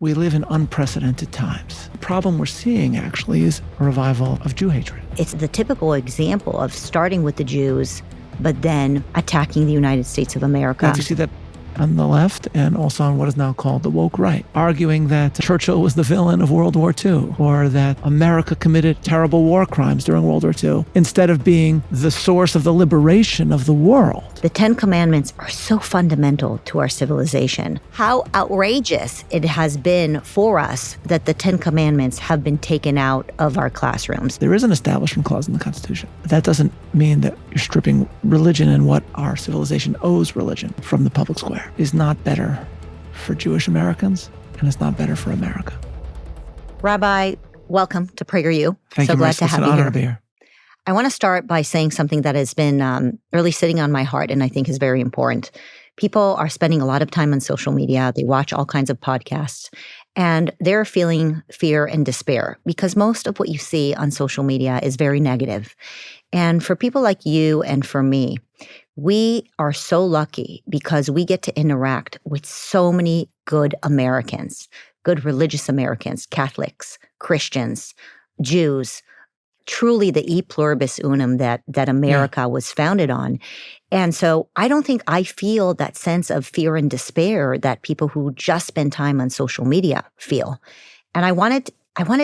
We live in unprecedented times. The problem we're seeing, actually, is a revival of Jew hatred. It's the typical example of starting with the Jews, but then attacking the United States of America. You see that on the left and also on what is now called the woke right, arguing that Churchill was the villain of World War II, or that America committed terrible war crimes during World War II, instead of being the source of the liberation of the world. The Ten Commandments are so fundamental to our civilization. How outrageous it has been for us that the Ten Commandments have been taken out of our classrooms. There is an establishment clause in the Constitution. But that doesn't mean that you're stripping religion and what our civilization owes religion from the public square. Is not better for Jewish Americans, and it's not better for America. Rabbi, welcome to PragerU. Thank you, glad to have you here. It's an honor to be here. I want to start by saying something that has been really sitting on my heart and I think is very important. People are spending a lot of time on social media. They watch all kinds of podcasts, and they're feeling fear and despair because most of what you see on social media is very negative. And for people like you and for me, we are so lucky because we get to interact with so many good Americans, good religious Americans, Catholics, Christians, Jews, truly the e pluribus unum that America was founded on. And so I don't think I feel that sense of fear and despair that people who just spend time on social media feel. And I wanted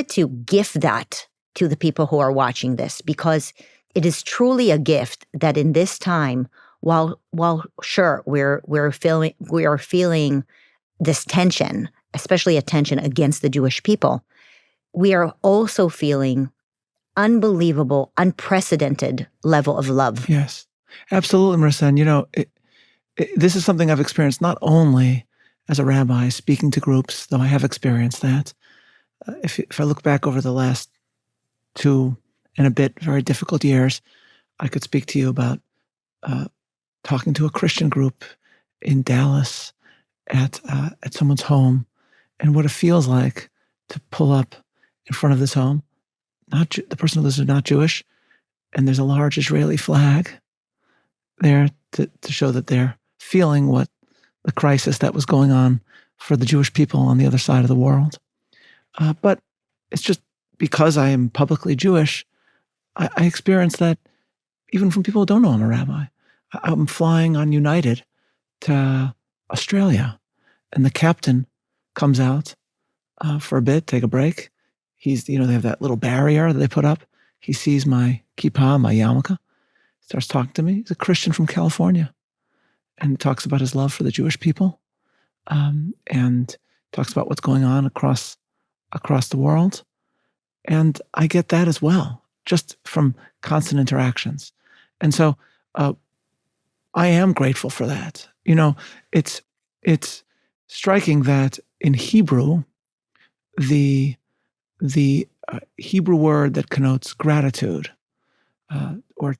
to gift that to the people who are watching this because it is truly a gift that in this time, while sure we are feeling this tension, especially a tension against the Jewish people, we are also feeling unbelievable, unprecedented level of love. Yes, absolutely, Marissa. And this is something I've experienced not only as a rabbi speaking to groups, though I have experienced that. If I look back over the last 2 and a bit very difficult years, I could speak to you about talking to a Christian group in Dallas at someone's home and what it feels like to pull up in front of this home. The person who lives is not Jewish, and there's a large Israeli flag there to show that they're feeling what the crisis that was going on for the Jewish people on the other side of the world. But it's just because I am publicly Jewish, I experience that even from people who don't know I'm a rabbi. I'm flying on United to Australia, and the captain comes out for a bit, take a break. They have that little barrier that they put up. He sees my kippah, my yarmulke, starts talking to me. He's a Christian from California, and talks about his love for the Jewish people, and talks about what's going on across the world. And I get that as well, just from constant interactions. And so I am grateful for that. It's striking that in Hebrew, the Hebrew word that connotes gratitude, or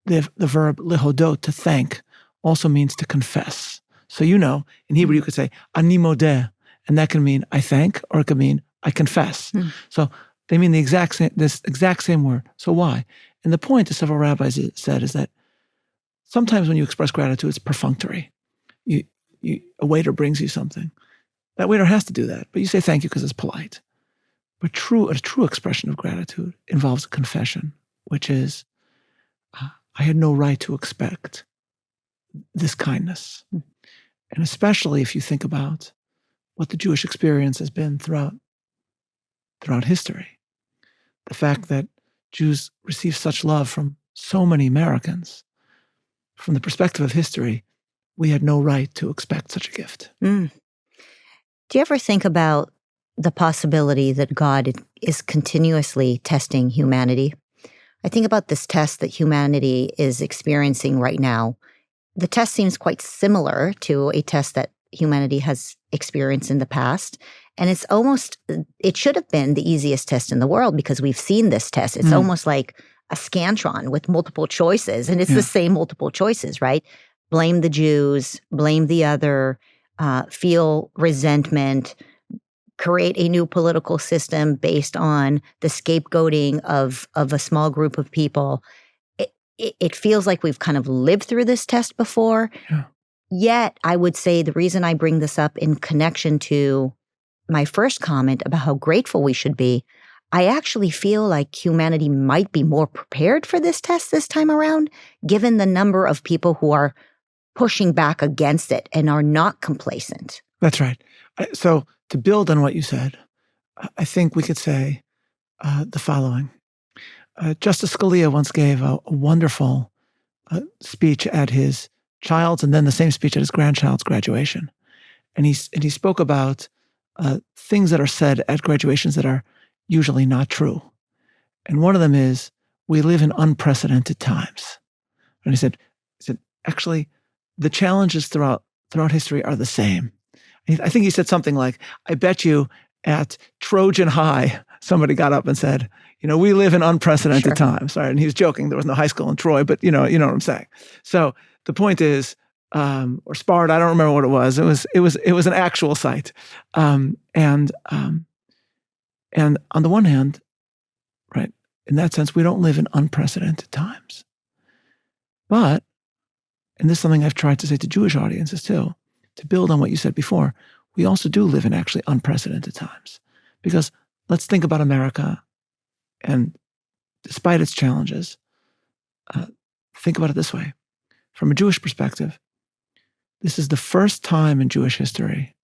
the verb lihodot, to thank, also means to confess. So in Hebrew you could say ani modeh, and that can mean I thank, or it could mean I confess. So they mean this exact same word. So why? And the point, as several rabbis said, is that sometimes when you express gratitude, it's perfunctory. A waiter brings you something. That waiter has to do that, but you say thank you because it's polite. But a true expression of gratitude involves a confession, which is, I had no right to expect this kindness. And especially if you think about what the Jewish experience has been throughout history. The fact that Jews receive such love from so many Americans, from the perspective of history, we had no right to expect such a gift. Do you ever think about the possibility that God is continuously testing humanity? I think about this test that humanity is experiencing right now. The test seems quite similar to a test that humanity has experienced in the past. And it should have been the easiest test in the world because we've seen this test. It's almost like a Scantron with multiple choices, and it's the same multiple choices, right? Blame the Jews, blame the other, feel resentment, create a new political system based on the scapegoating of a small group of people. It feels like we've kind of lived through this test before. Yeah. Yet, I would say the reason I bring this up in connection to my first comment about how grateful we should be, I actually feel like humanity might be more prepared for this test this time around, given the number of people who are pushing back against it and are not complacent. That's right. So to build on what you said, I think we could say the following. Justice Scalia once gave a wonderful speech at his child's and then the same speech at his grandchild's graduation. And he spoke about things that are said at graduations that are usually not true. And one of them is, we live in unprecedented times. And he said, actually, the challenges throughout history are the same. I think he said something like, I bet you at Trojan High, somebody got up and said, we live in unprecedented times. Right? And he was joking. There was no high school in Troy, but you know what I'm saying. So the point is, or Sparta, I don't remember what it was. It was an actual site. And on the one hand, right, in that sense, we don't live in unprecedented times. But, and this is something I've tried to say to Jewish audiences too, to build on what you said before, we also do live in actually unprecedented times. Because let's think about America, and despite its challenges, think about it this way. From a Jewish perspective, this is the first time in Jewish history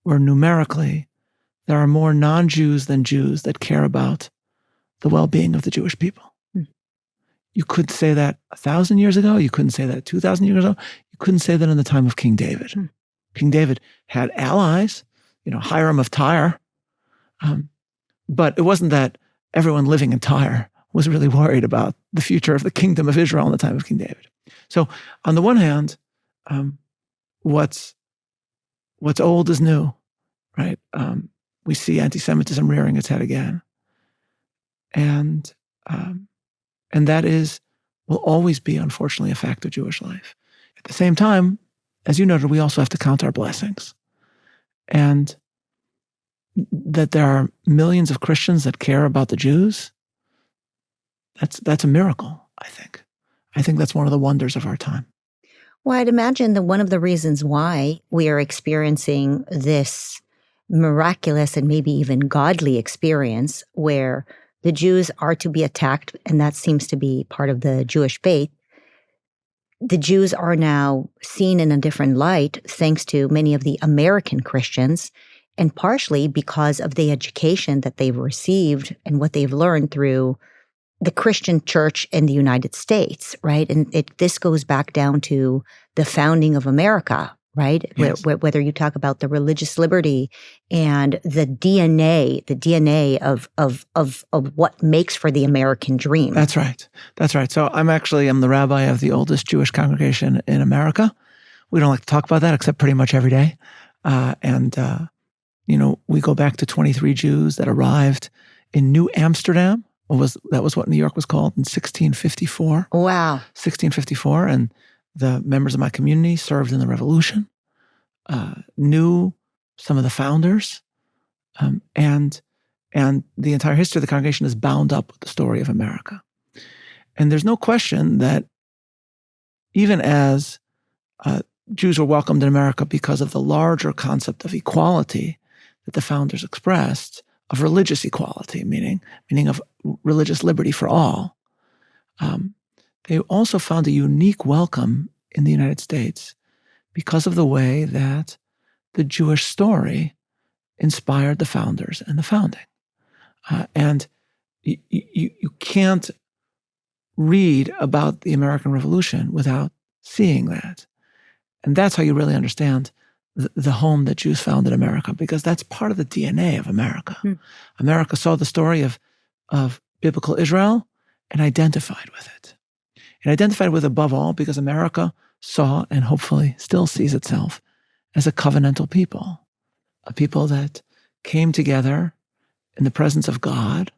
where numerically there are more non-Jews than Jews that care about the well-being of the Jewish people. You could say that 1,000 years ago. You couldn't say that 2,000 years ago. You couldn't say that in the time of King David. King David had allies, Hiram of Tyre. But it wasn't that everyone living in Tyre was really worried about the future of the kingdom of Israel in the time of King David. So on the one hand, what's old is new, right? We see anti-Semitism rearing its head again. And that will always be, unfortunately, a fact of Jewish life. At the same time, as you noted, we also have to count our blessings. And that there are millions of Christians that care about the Jews, that's a miracle, I think. I think that's one of the wonders of our time. Well, I'd imagine that one of the reasons why we are experiencing this miraculous and maybe even godly experience where the Jews are to be attacked, and that seems to be part of the Jewish faith, the Jews are now seen in a different light thanks to many of the American Christians, and partially because of the education that they've received and what they've learned through the Christian church in the United States, right? And this goes back down to the founding of America, right? Yes. Whether you talk about the religious liberty and the DNA of what makes for the American dream. That's right. So I'm the rabbi of the oldest Jewish congregation in America. We don't like to talk about that except pretty much every day. We go back to 23 Jews that arrived in New Amsterdam. That was what New York was called in 1654. Wow. 1654. And the members of my community served in the Revolution, knew some of the founders, and the entire history of the congregation is bound up with the story of America. And there's no question that even as Jews were welcomed in America because of the larger concept of equality that the founders expressed, of religious equality, meaning of religious liberty for all, they also found a unique welcome in the United States because of the way that the Jewish story inspired the founders and the founding. And you can't read about the American Revolution without seeing that. And that's how you really understand the home that Jews found in America, because that's part of the DNA of America. America saw the story of biblical Israel and identified with it. It identified with it above all because America saw and hopefully still sees itself as a covenantal people, a people that came together in the presence of God,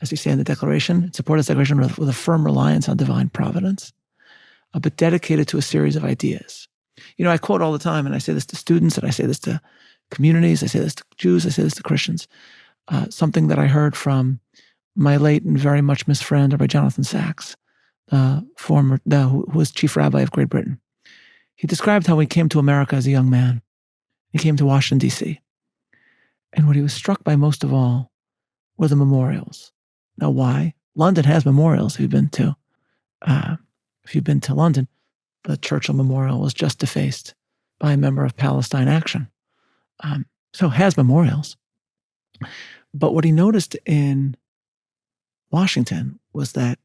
as you say in the Declaration, support this Declaration with a firm reliance on divine providence, but dedicated to a series of ideas. I quote all the time, and I say this to students, and I say this to communities, I say this to Jews, I say this to Christians, something that I heard from my late and very much missed friend, Rabbi Jonathan Sachs, who was chief rabbi of Great Britain. He described how he came to America as a young man. He came to Washington, D.C. And what he was struck by most of all were the memorials. Now, why? London has memorials. If you've been to London, the Churchill Memorial was just defaced by a member of Palestine Action. So it has memorials. But what he noticed in Washington was that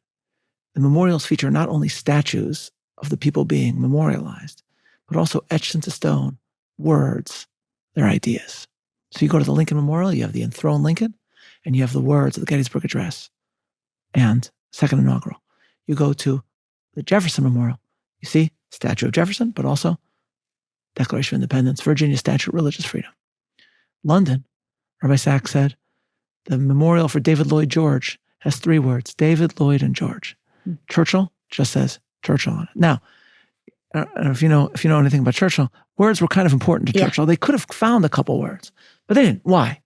the memorials feature not only statues of the people being memorialized, but also etched into stone words, their ideas. So you go to the Lincoln Memorial, you have the enthroned Lincoln, and you have the words of the Gettysburg Address and Second Inaugural. You go to the Jefferson Memorial, you see statue of Jefferson, but also Declaration of Independence, Virginia Statute of Religious Freedom. London, Rabbi Sachs said, the memorial for David Lloyd George has 3 words, David, Lloyd, and George. Churchill just says Churchill on it. Now, I don't know if you know anything about Churchill, words were kind of important to Churchill. They could have found a couple words, but they didn't. Why?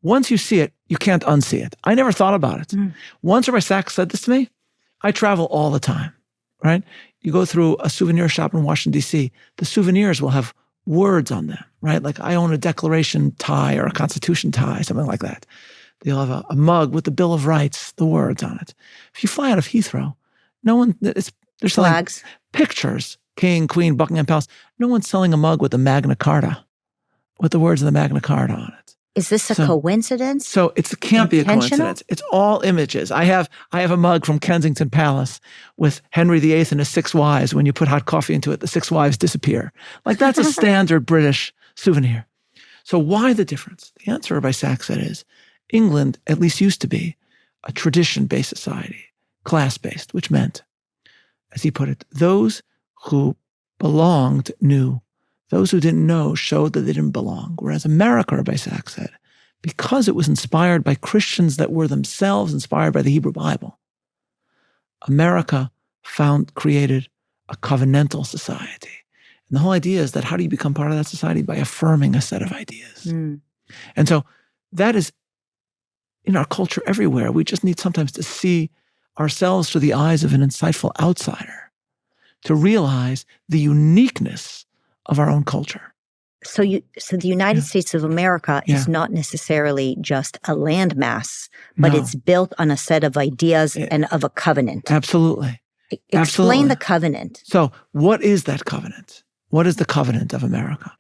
Once you see it, you can't unsee it. I never thought about it. Once Rabbi Sachs said this to me, I travel all the time, right? You go through a souvenir shop in Washington, D.C., the souvenirs will have words on them, right? Like I own a Declaration tie or a Constitution tie, something like that. They'll have a mug with the Bill of Rights, the words on it. If you fly out of Heathrow, they're selling Flags. Pictures, King, Queen, Buckingham Palace. No one's selling a mug with the Magna Carta, with the words of the Magna Carta on it. Is this a coincidence? So it can't be a coincidence. It's all images. I have a mug from Kensington Palace with Henry VIII and his 6 wives. When you put hot coffee into it, the 6 wives disappear. Like that's a standard British souvenir. So why the difference? The answer by Sachs said is England at least used to be a tradition-based society, class-based, which meant, as he put it, those who belonged knew. Those who didn't know showed that they didn't belong. Whereas America, Rabbi Sachs said, because it was inspired by Christians that were themselves inspired by the Hebrew Bible, America created a covenantal society. And the whole idea is that how do you become part of that society? By affirming a set of ideas. And so that is in our culture everywhere. We just need sometimes to see ourselves through the eyes of an insightful outsider to realize the uniqueness of our own culture. So the United States of America is not necessarily just a landmass, but it's built on a set of ideas and of a covenant. Absolutely. Explain the covenant. So what is that covenant? What is the covenant of America?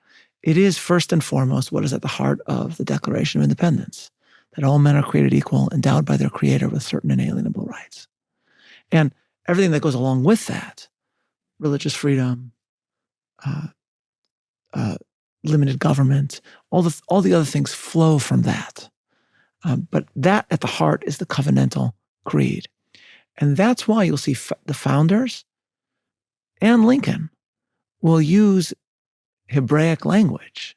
It is first and foremost what is at the heart of the Declaration of Independence, that all men are created equal, endowed by their Creator with certain inalienable rights. And everything that goes along with that, religious freedom, limited government, all the other things flow from that. But that at the heart is the covenantal creed. And that's why you'll see the founders and Lincoln will use Hebraic language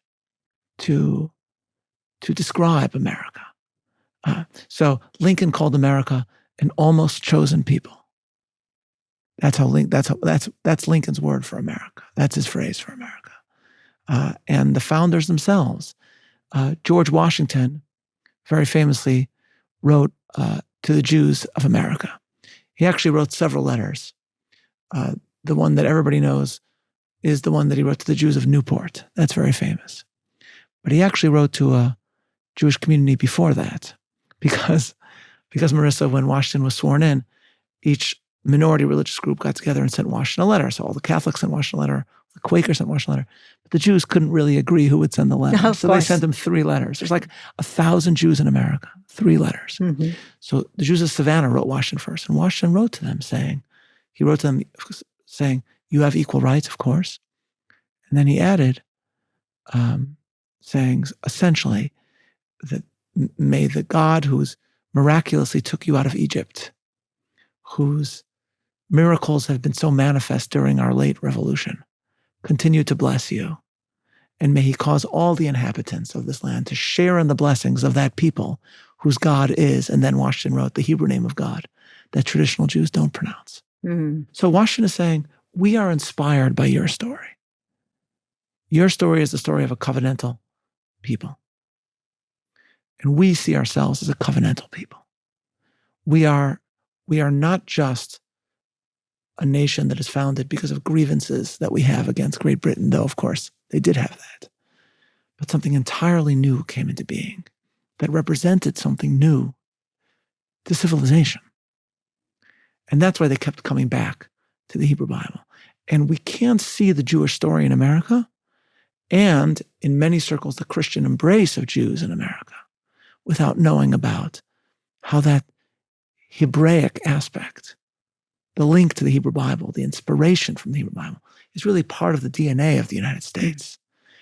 to describe America. So Lincoln called America an almost chosen people. That's Lincoln's word for America. That's his phrase for America. And the founders themselves, George Washington, very famously wrote to the Jews of America. He actually wrote several letters. The one that everybody knows is the one that he wrote to the Jews of Newport. That's very famous. But he actually wrote to a Jewish community before that, because Marissa, when Washington was sworn in, each minority religious group got together and sent Washington a letter. So all the Catholics sent Washington a letter, the Quakers sent Washington a letter. But the Jews couldn't really agree who would send the letter. So they sent him 3 letters. There's like 1,000 Jews in America, 3 letters. Mm-hmm. So the Jews of Savannah wrote Washington first. And Washington wrote to them saying, you have equal rights, of course. And then he added, saying essentially that may the God who's miraculously took you out of Egypt, whose miracles have been so manifest during our late revolution, continue to bless you. And may he cause all the inhabitants of this land to share in the blessings of that people whose God is, and then Washington wrote the Hebrew name of God that traditional Jews don't pronounce. Mm-hmm. So Washington is saying, we are inspired by your story. Your story is the story of a covenantal people. And we see ourselves as a covenantal people. We are not just a nation that is founded because of grievances that we have against Great Britain, though, of course, they did have that. but something entirely new came into being that represented something new to civilization. And that's why they kept coming back to the Hebrew Bible. And we can't see the Jewish story in America and, in many circles, the Christian embrace of Jews in America without knowing about how that Hebraic aspect, the link to the Hebrew Bible, the inspiration from the Hebrew Bible, is really part of the DNA of the United States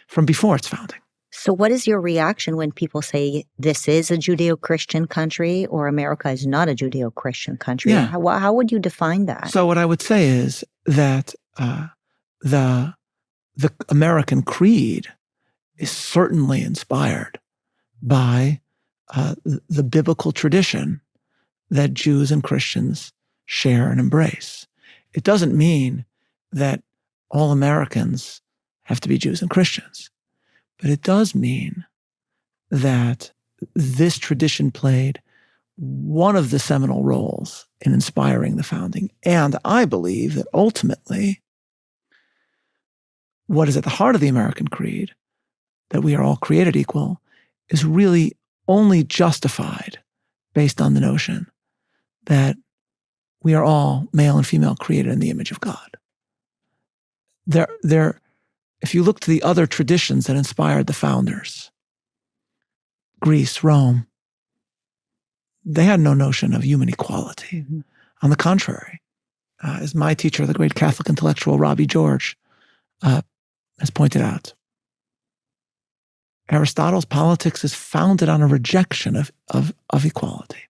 from before its founding. So what is your reaction when people say this is a Judeo-Christian country or America is not a Judeo-Christian country? Yeah. How would you define that? So what I would say is that the American creed is certainly inspired by the biblical tradition that Jews and Christians share and embrace. It doesn't mean that all Americans have to be Jews and Christians. But it does mean that this tradition played one of the seminal roles in inspiring the founding. And I believe that ultimately, what is at the heart of the American creed, that we are all created equal, is really only justified based on the notion that we are all male and female created in the image of God. If you look to the other traditions that inspired the founders, Greece, Rome, they had no notion of human equality. Mm-hmm. On the contrary, as my teacher, the great Catholic intellectual Rabbi George, has pointed out, Aristotle's politics is founded on a rejection of equality.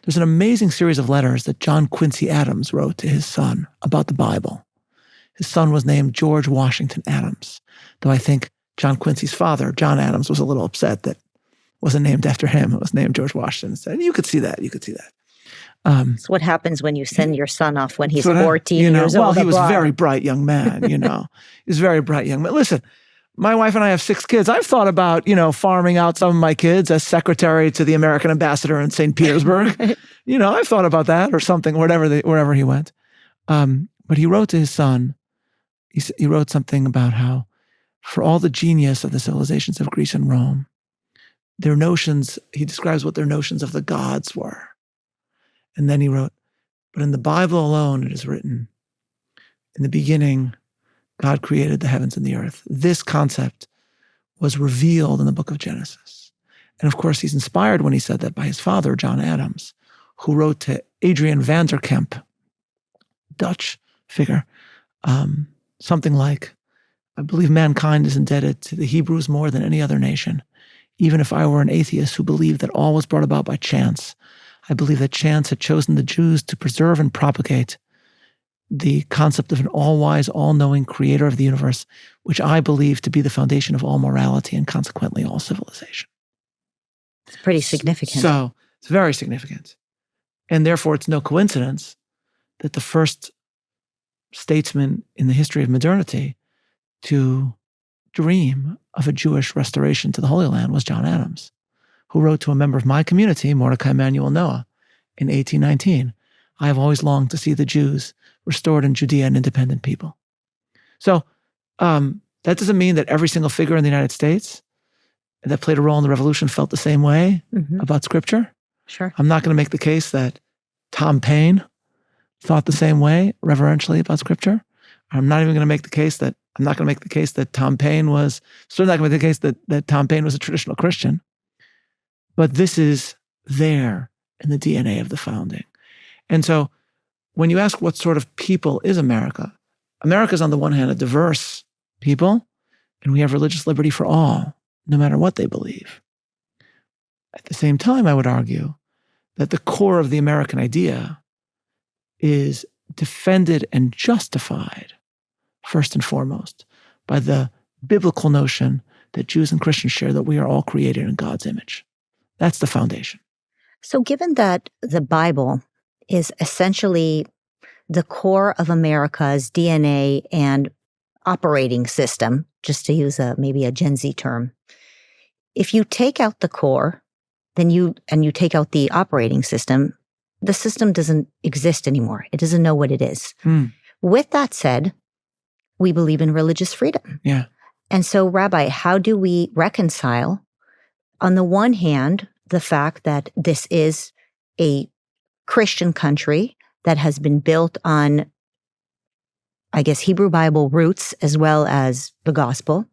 There's an amazing series of letters that John Quincy Adams wrote to his son about the Bible. His son was named George Washington Adams, though I think John Quincy's father, John Adams, was a little upset that it wasn't named after him. It was named George Washington instead. You could see that. It's what happens when you send your son off when he's 14 years old. Well, he was a very bright young man, He was a very bright young man. Listen, my wife and I have 6 kids. I've thought about, farming out some of my kids as secretary to the American ambassador in St. Petersburg. I've thought about that or something, wherever he went. But he wrote to his son, he wrote something about how, for all the genius of the civilizations of Greece and Rome, their notions, he describes what their notions of the gods were. And then he wrote, but in the Bible alone it is written, in the beginning, God created the heavens and the earth. This concept was revealed in the book of Genesis. And of course, he's inspired when he said that by his father, John Adams, who wrote to Adrian van der Kemp, Dutch figure, something like, I believe mankind is indebted to the Hebrews more than any other nation. Even if I were an atheist who believed that all was brought about by chance, I believe that chance had chosen the Jews to preserve and propagate the concept of an all-wise, all-knowing creator of the universe, which I believe to be the foundation of all morality and consequently all civilization. It's pretty significant. So it's very significant. And therefore, it's no coincidence that the first statesman in the history of modernity to dream of a Jewish restoration to the Holy Land was John Adams, who wrote to a member of my community, Mordecai Emanuel Noah, in 1819, I have always longed to see the Jews restored in Judea an independent people. So that doesn't mean that every single figure in the United States that played a role in the revolution felt the same way about Scripture. Sure. I'm not going to make the case that Tom Paine thought the same way reverentially about Scripture. I'm not going to make the case that Tom Paine was, certainly not going to make the case that Tom Paine was a traditional Christian. But this is there in the DNA of the founding. And so when you ask what sort of people is America, America is on the one hand a diverse people, and we have religious liberty for all, no matter what they believe. At the same time, I would argue that the core of the American idea is defended and justified, first and foremost, by the biblical notion that Jews and Christians share, that we are all created in God's image. That's the foundation. So given that the Bible is essentially the core of America's DNA and operating system, just to use maybe a Gen Z term, if you take out the core, then you take out the operating system, the system doesn't exist anymore. It doesn't know what it is. With that said, we believe in religious freedom. Yeah. And so, Rabbi, how do we reconcile, on the one hand, the fact that this is a Christian country that has been built on, I guess, Hebrew Bible roots as well as the gospel,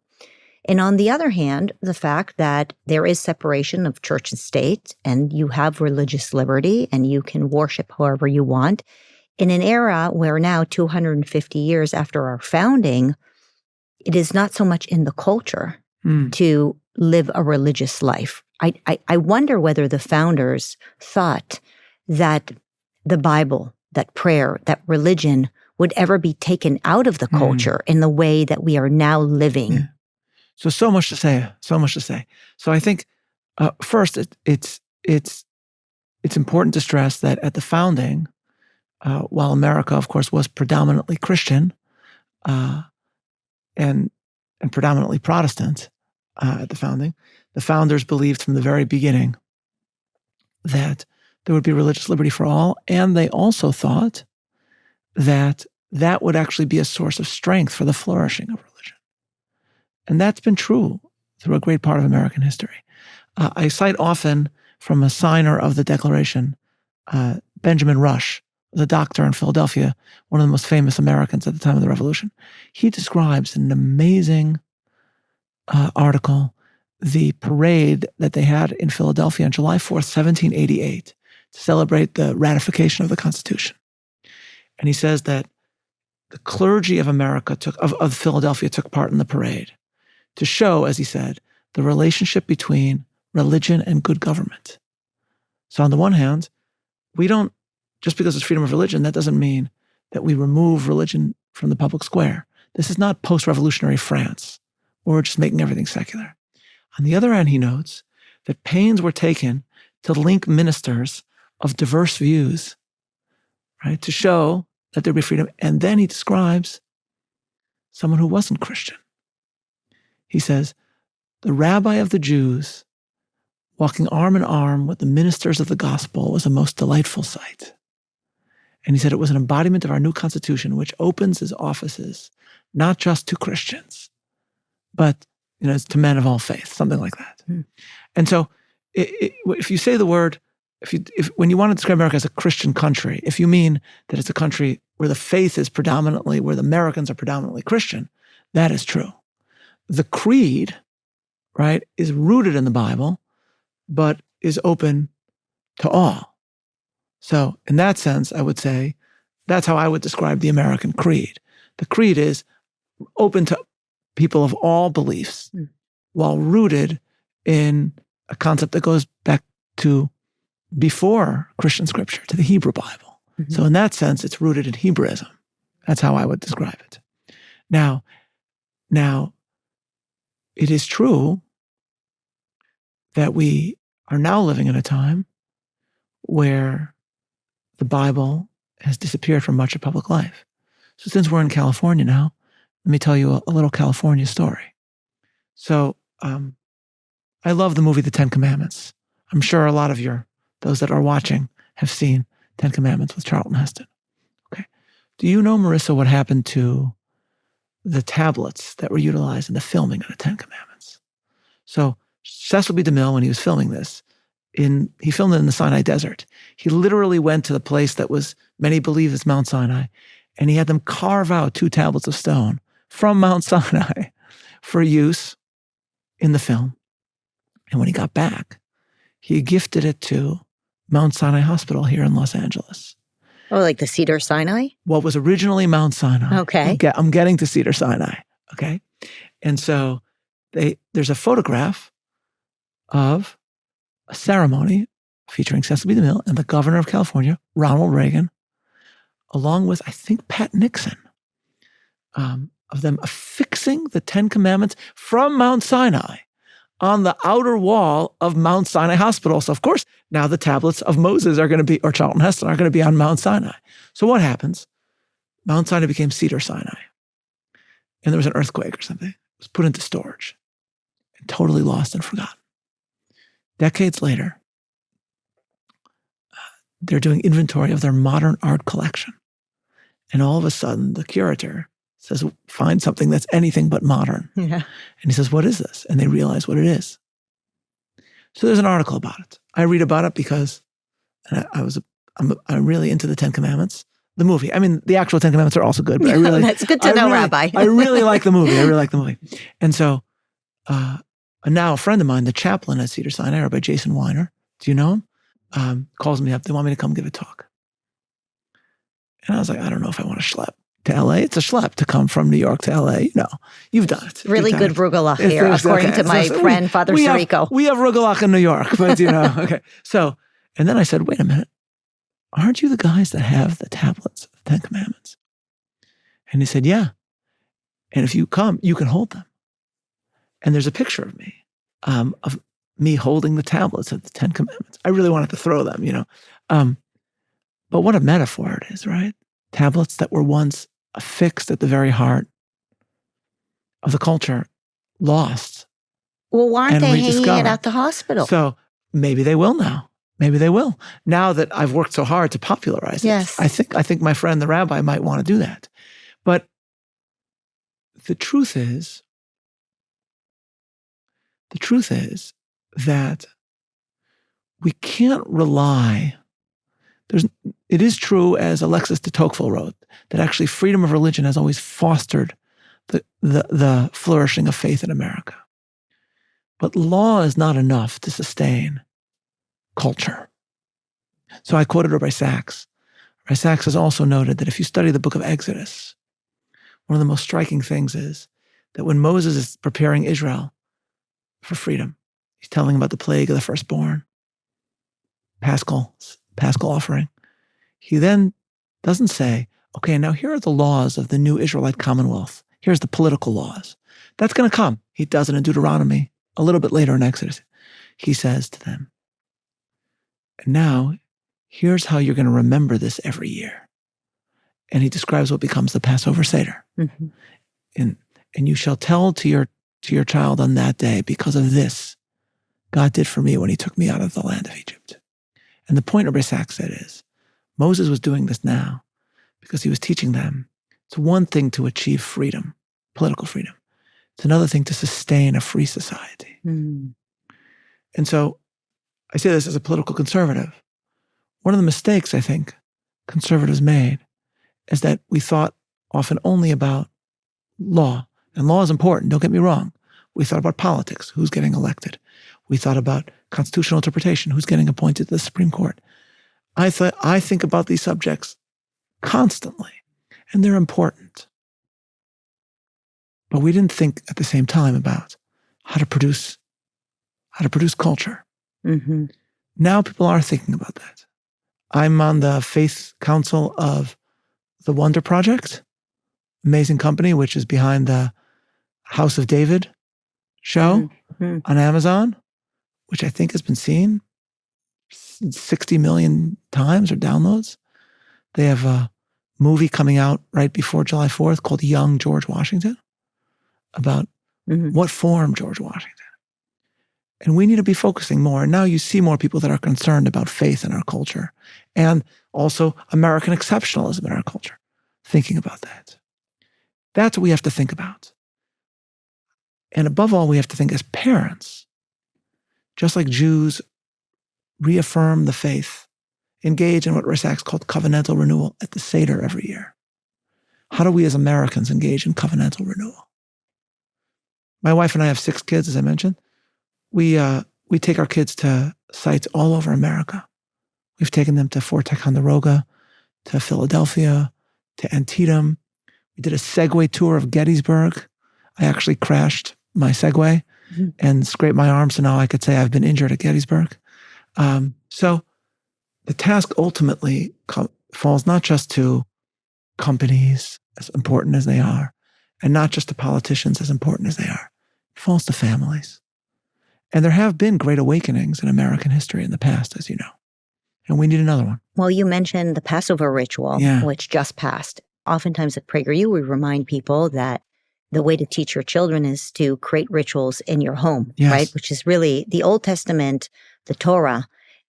and on the other hand, the fact that there is separation of church and state, and you have religious liberty, and you can worship however you want, in an era where now, 250 years after our founding, it is not so much in the culture to live a religious life. I wonder whether the founders thought that the Bible, that prayer, that religion would ever be taken out of the culture in the way that we are now living. Yeah. So much to say, so much to say. So I think first, it's important to stress that at the founding, while America, of course, was predominantly Christian and predominantly Protestant at the founding, the founders believed from the very beginning that there would be religious liberty for all, and they also thought that that would actually be a source of strength for the flourishing of religion. And that's been true through a great part of American history. I cite often from a signer of the Declaration, Benjamin Rush, the doctor in Philadelphia, one of the most famous Americans at the time of the Revolution. He describes in an amazing article the parade that they had in Philadelphia on July 4th, 1788, to celebrate the ratification of the Constitution. And he says that the clergy of America of Philadelphia took part in the parade to show, as he said, the relationship between religion and good government. So on the one hand, we don't, just because it's freedom of religion, that doesn't mean that we remove religion from the public square. This is not post-revolutionary France, where we're just making everything secular. On the other hand, he notes that pains were taken to link ministers of diverse views, right, to show that there'd be freedom. And then he describes someone who wasn't Christian. He says, the rabbi of the Jews walking arm in arm with the ministers of the gospel was a most delightful sight. And he said it was an embodiment of our new constitution, which opens its offices not just to Christians, but it's to men of all faith, something like that. And so if you say the word, when you want to describe America as a Christian country, if you mean that it's a country where the faith is predominantly, where the Americans are predominantly Christian, that is true. The creed, right, is rooted in the Bible, but is open to all. So in that sense, I would say that's how I would describe the American creed. The creed is open to people of all beliefs, while rooted in a concept that goes back to before Christian scripture, to the Hebrew Bible. So in that sense, it's rooted in Hebrewism. That's how I would describe it. Now, it is true that we are now living in a time where the Bible has disappeared from much of public life. So since we're in California now, let me tell you a little California story. So I love the movie The Ten Commandments. I'm sure a lot of those that are watching have seen Ten Commandments with Charlton Heston. Okay. Do you know, Marissa, what happened to the tablets that were utilized in the filming of the Ten Commandments? So Cecil B. DeMille, when he was filming this, he filmed it in the Sinai Desert. He literally went to the place that was, many believe is Mount Sinai, and he had them carve out 2 tablets of stone from Mount Sinai for use in the film. And when he got back, he gifted it to Mount Sinai Hospital here in Los Angeles. Oh, like the Cedar Sinai? What was originally Mount Sinai. Okay. I'm getting to Cedar Sinai. Okay. And so there's a photograph of a ceremony featuring Cecil B. DeMille and the governor of California, Ronald Reagan, along with, I think, Pat Nixon, of them affixing the Ten Commandments from Mount Sinai on the outer wall of Mount Sinai Hospital. So, of course, now the tablets of Moses are going to be, or Charlton Heston, are going to be on Mount Sinai. So what happens? Mount Sinai became Cedar Sinai. And there was an earthquake or something. It was put into storage and totally lost and forgotten. Decades later, they're doing inventory of their modern art collection. And all of a sudden, the curator says, find something that's anything but modern. Yeah. And he says, what is this? And they realize what it is. So there's an article about it. I read about it because I'm really into the Ten Commandments. The movie. I mean, the actual Ten Commandments are also good, but I really... That's good to know, Rabbi. I really like the movie. And so now a friend of mine, the chaplain at Cedars-Sinai, Rabbi Jason Weiner, do you know him? Calls me up. They want me to come give a talk. And I was like, I don't know if I want to schlep to LA. It's a schlep to come from New York to LA. You've done it. Really good rugelach here, according to my friend, Father Sirico. We have rugelach in New York, but okay. So, and then I said, wait a minute. Aren't you the guys that have the tablets of the Ten Commandments? And he said, yeah. And if you come, you can hold them. And there's a picture of me holding the tablets of the Ten Commandments. I really wanted to throw them, But what a metaphor it is, right? Tablets that were once affixed at the very heart of the culture, lost. Well, why aren't they hanging it at the hospital? So maybe they will now. Maybe they will. Now that I've worked so hard to popularize it. Yes. I think my friend, the rabbi, might want to do that. But the truth is that we can't rely. It is true, as Alexis de Tocqueville wrote, that actually freedom of religion has always fostered the flourishing of faith in America. But law is not enough to sustain culture. So I quoted Rabbi Sachs. Rabbi Sachs has also noted that if you study the book of Exodus, one of the most striking things is that when Moses is preparing Israel for freedom, he's telling about the plague of the firstborn, Paschal offering. He then doesn't say, okay, now here are the laws of the new Israelite Commonwealth. Here's the political laws. That's going to come. He does it in Deuteronomy, a little bit later in Exodus. He says to them, and now here's how you're going to remember this every year. And he describes what becomes the Passover Seder. Mm-hmm. And you shall tell to your child on that day, because of this, God did for me when he took me out of the land of Egypt. And the point Rabbi Sachs said is, Moses was doing this now because he was teaching them. It's one thing to achieve freedom, political freedom. It's another thing to sustain a free society. Mm. And so I say this as a political conservative. One of the mistakes I think conservatives made is that we thought often only about law. And law is important, don't get me wrong. We thought about politics, who's getting elected. We thought about constitutional interpretation, who's getting appointed to the Supreme Court. I think about these subjects constantly, and they're important. But we didn't think at the same time about how to produce culture. Mm-hmm. Now people are thinking about that. I'm on the Faith Council of the Wonder Project, amazing company, which is behind the House of David show mm-hmm. on Amazon, which I think has been seen 60 million times or downloads. They have a movie coming out right before July 4th called Young George Washington, about mm-hmm. what formed George Washington. And we need to be focusing more. And now you see more people that are concerned about faith in our culture and also American exceptionalism in our culture, thinking about that. That's what we have to think about. And above all, we have to think as parents, just like Jews reaffirm the faith, engage in what Sachs called covenantal renewal at the Seder every year. How do we as Americans engage in covenantal renewal? My wife and I have 6 kids, as I mentioned. We take our kids to sites all over America. We've taken them to Fort Ticonderoga, to Philadelphia, to Antietam. We did a Segway tour of Gettysburg. I actually crashed my Segway mm-hmm. and scraped my arm, so now I could say I've been injured at Gettysburg. So the task ultimately falls not just to companies, as important as they are, and not just to politicians, as important as they are. It falls to families. And there have been great awakenings in American history in the past, as you know. And we need another one. Well, you mentioned the Passover ritual, which just passed. Oftentimes at PragerU, we remind people that the way to teach your children is to create rituals in your home, right? Which is really the Old Testament, the Torah,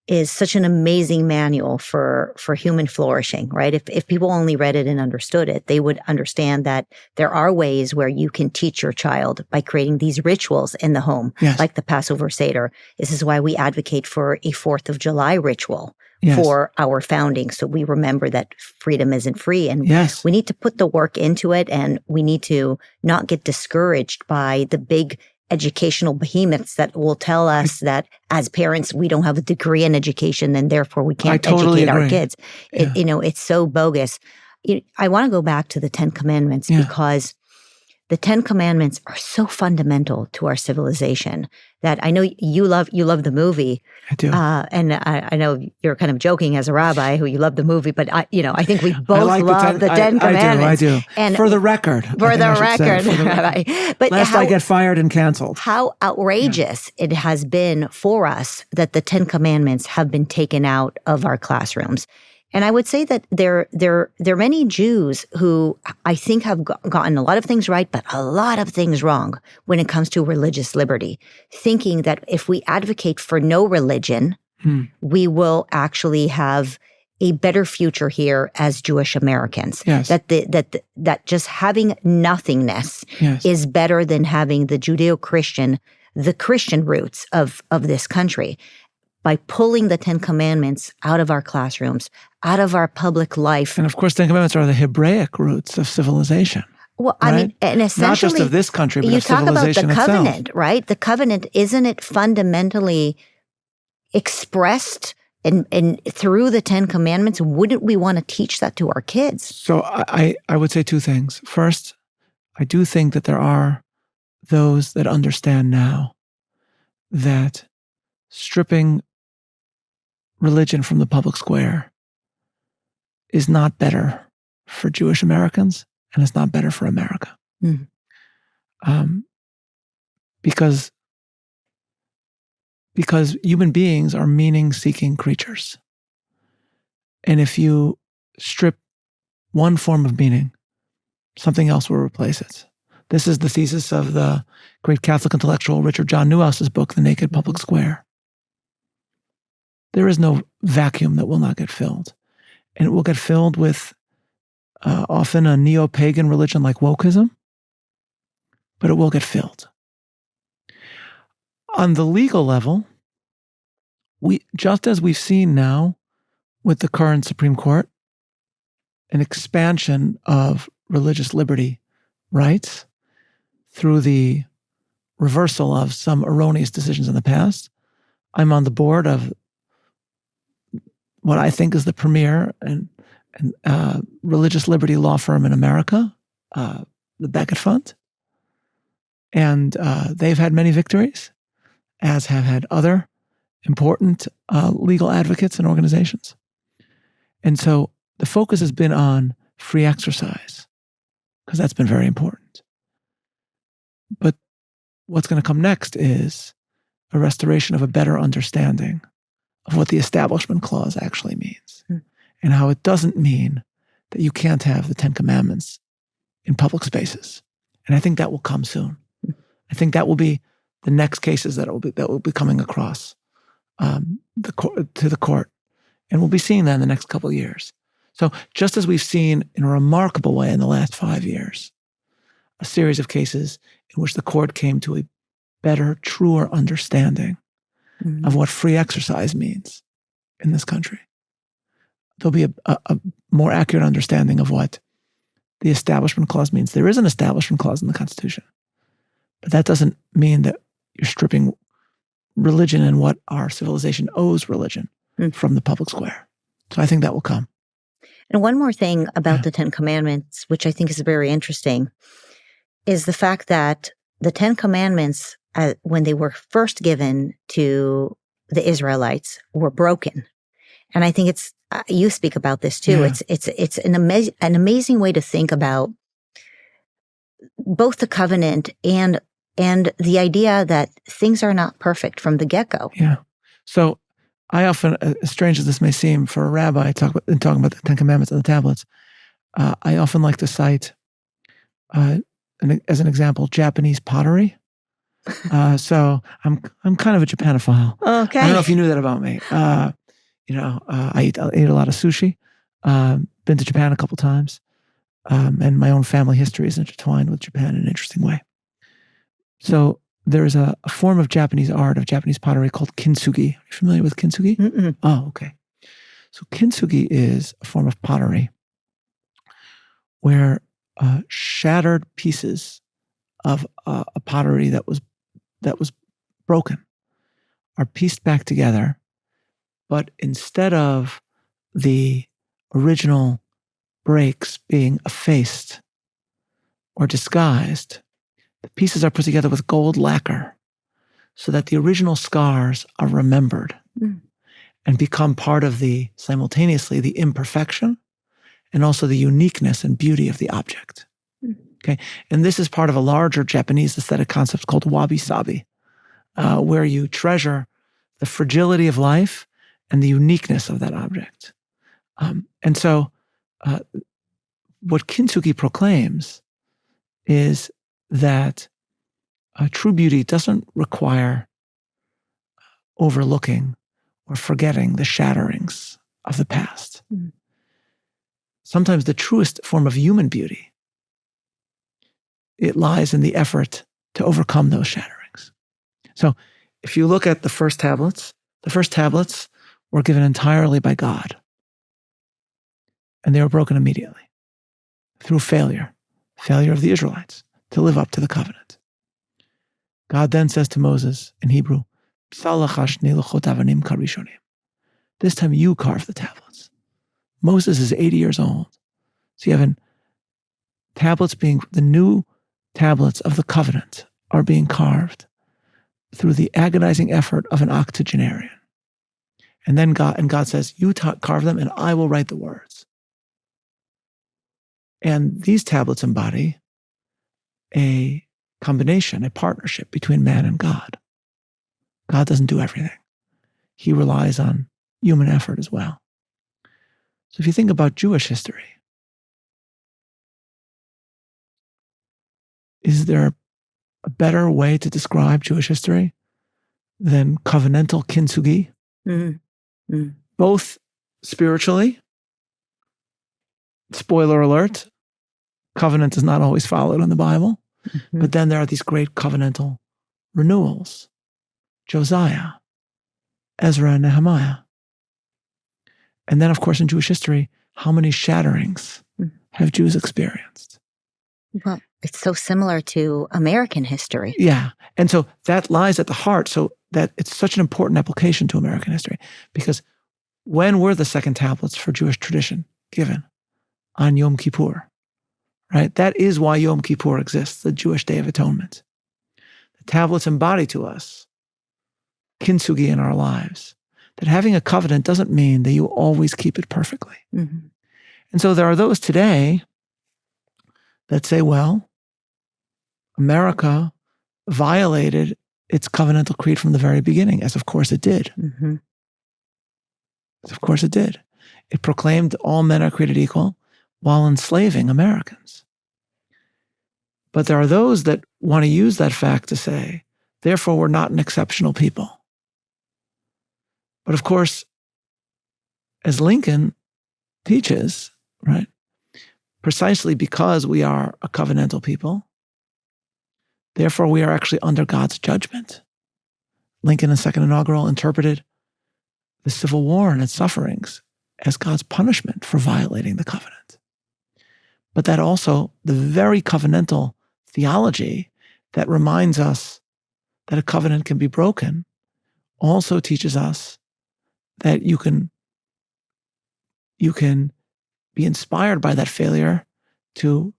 is such an amazing manual for human flourishing, right? If people only read it and understood it, they would understand that there are ways where you can teach your child by creating these rituals in the home, Yes. like the Passover Seder. This is why we advocate for a 4th of July ritual Yes. for our founding. So we remember that freedom isn't free, and Yes. we need to put the work into it, and we need to not get discouraged by the big educational behemoths that will tell us that as parents, we don't have a degree in education and therefore we can't totally educate agree. our kids. Yeah. It's so bogus. I want to go back to the 10 Commandments Yeah. because the 10 Commandments are so fundamental to our civilization that I know you love the movie. I do. And I know you're kind of joking as a rabbi who you love the movie, but I think we both like love the 10 Commandments. I do. And for the record. Rabbi. But lest I get fired and canceled. How outrageous it has been for us that the 10 Commandments have been taken out of our classrooms. And I would say that there are many Jews who I think have gotten a lot of things right, but a lot of things wrong when it comes to religious liberty, thinking that if we advocate for no religion, we will actually have a better future here as Jewish Americans. Yes. That just having nothingness Yes. is better than having the Judeo-Christian, the Christian roots of this country. By pulling the 10 Commandments out of our classrooms, out of our public life. And of course, 10 Commandments are the Hebraic roots of civilization. Well, right? I mean, and essentially, not just of this country, but you of talk about the civilization covenant, itself. right? The covenant, isn't it fundamentally expressed and through the 10 Commandments? Wouldn't we want to teach that to our kids? So I would say two things. First, I do think that there are those that understand now that stripping religion from the public square is not better for Jewish Americans, and it's not better for America. Because human beings are meaning-seeking creatures. And if you strip one form of meaning, something else will replace it. This is the thesis of the great Catholic intellectual Richard John Neuhaus's book, The Naked Public Square. There is no vacuum that will not get filled. And it will get filled with often a neo-pagan religion like wokeism, but it will get filled. On the legal level, just as we've seen now with the current Supreme Court, an expansion of religious liberty rights through the reversal of some erroneous decisions in the past. I'm on the board of what I think is the premier and religious liberty law firm in America, the Becket Fund. And they've had many victories, as have had other important legal advocates and organizations. And so the focus has been on free exercise, because that's been very important. But what's going to come next is a restoration of a better understanding of what the Establishment Clause actually means, and how it doesn't mean that you can't have the 10 Commandments in public spaces. And I think that will come soon. I think that will be the next cases that will be coming across to the court, and we'll be seeing that in the next couple of years. So just as we've seen in a remarkable way in the last 5 years, a series of cases in which the court came to a better, truer understanding of what free exercise means in this country. There'll be a more accurate understanding of what the Establishment Clause means. There is an Establishment Clause in the Constitution, but that doesn't mean that you're stripping religion and what our civilization owes religion from the public square. So I think that will come. And one more thing about the 10 Commandments, which I think is very interesting, is the fact that the 10 Commandments, when they were first given to the Israelites, were broken. And I think it's, you speak about this too. Yeah. It's an amazing way to think about both the covenant and the idea that things are not perfect from the get-go. Yeah. So I often, as strange as this may seem for a rabbi talking about the 10 Commandments and the tablets, I often like to cite, as an example, Japanese pottery. So I'm kind of a Japanophile. Okay. I don't know if you knew that about me. I ate a lot of sushi. Been to Japan a couple times. And my own family history is intertwined with Japan in an interesting way. So there's a form of Japanese art, of Japanese pottery called Kintsugi. Are you familiar with Kintsugi? Mm-mm. Oh, okay. So Kintsugi is a form of pottery where shattered pieces of a pottery that was broken are pieced back together, but instead of the original breaks being effaced or disguised, the pieces are put together with gold lacquer so that the original scars are remembered and become part of simultaneously the imperfection and also the uniqueness and beauty of the object. Okay, and this is part of a larger Japanese aesthetic concept called wabi-sabi, where you treasure the fragility of life and the uniqueness of that object. And so what Kintsugi proclaims is that true beauty doesn't require overlooking or forgetting the shatterings of the past. Sometimes the truest form of human beauty, it lies in the effort to overcome those shatterings. So if you look at the first tablets were given entirely by God. And they were broken immediately through failure of the Israelites to live up to the covenant. God then says to Moses in Hebrew, this time you carve the tablets. Moses is 80 years old. So you have tablets being, the new tablets of the covenant are being carved through the agonizing effort of an octogenarian. And then God says, you carve them and I will write the words. And these tablets embody a combination, a partnership between man and God. God doesn't do everything. He relies on human effort as well. So if you think about Jewish history, is there a better way to describe Jewish history than covenantal kintsugi? Both spiritually, spoiler alert, covenant is not always followed in the Bible, but then there are these great covenantal renewals. Josiah, Ezra, and Nehemiah. And then, of course, in Jewish history, how many shatterings have Jews experienced? Well, it's so similar to American history. Yeah. And so that lies at the heart. So that it's such an important application to American history. Because when were the second tablets for Jewish tradition given? On Yom Kippur, right? That is why Yom Kippur exists, the Jewish Day of Atonement. The tablets embody to us kintsugi in our lives. That having a covenant doesn't mean that you always keep it perfectly. And so there are those today that say, well, America violated its covenantal creed from the very beginning, as of course it did. As of course it did. It proclaimed all men are created equal while enslaving Americans. But there are those that want to use that fact to say, therefore we're not an exceptional people. But of course, as Lincoln teaches, right, precisely because we are a covenantal people, therefore we are actually under God's judgment. Lincoln in Second Inaugural interpreted the Civil War and its sufferings as God's punishment for violating the covenant. But that also, the very covenantal theology that reminds us that a covenant can be broken also teaches us that you can be inspired by that failure to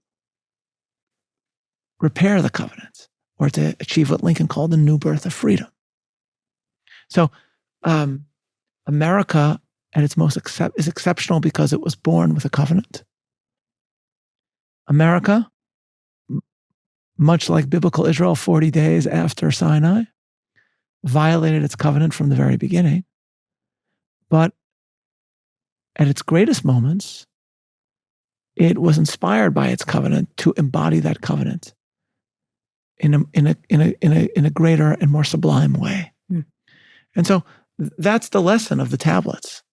repair the covenant or to achieve what Lincoln called the new birth of freedom. So America at its most is exceptional because it was born with a covenant. America, much like biblical Israel 40 days after Sinai, violated its covenant from the very beginning. But at its greatest moments, it was inspired by its covenant to embody that covenant in a greater and more sublime way. And so that's the lesson of the tablets.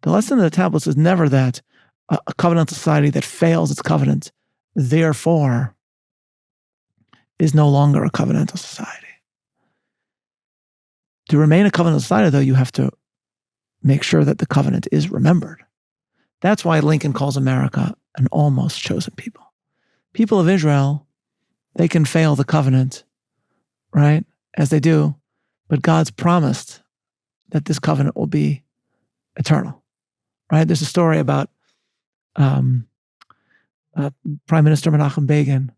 The lesson of the tablets is never that a covenantal society that fails its covenant, therefore, is no longer a covenantal society. To remain a covenantal society, though, you have to make sure that the covenant is remembered. That's why Lincoln calls America an almost chosen people. People of Israel, they can fail the covenant, right, as they do, but God's promised that this covenant will be eternal, right? There's a story about Prime Minister Menachem Begin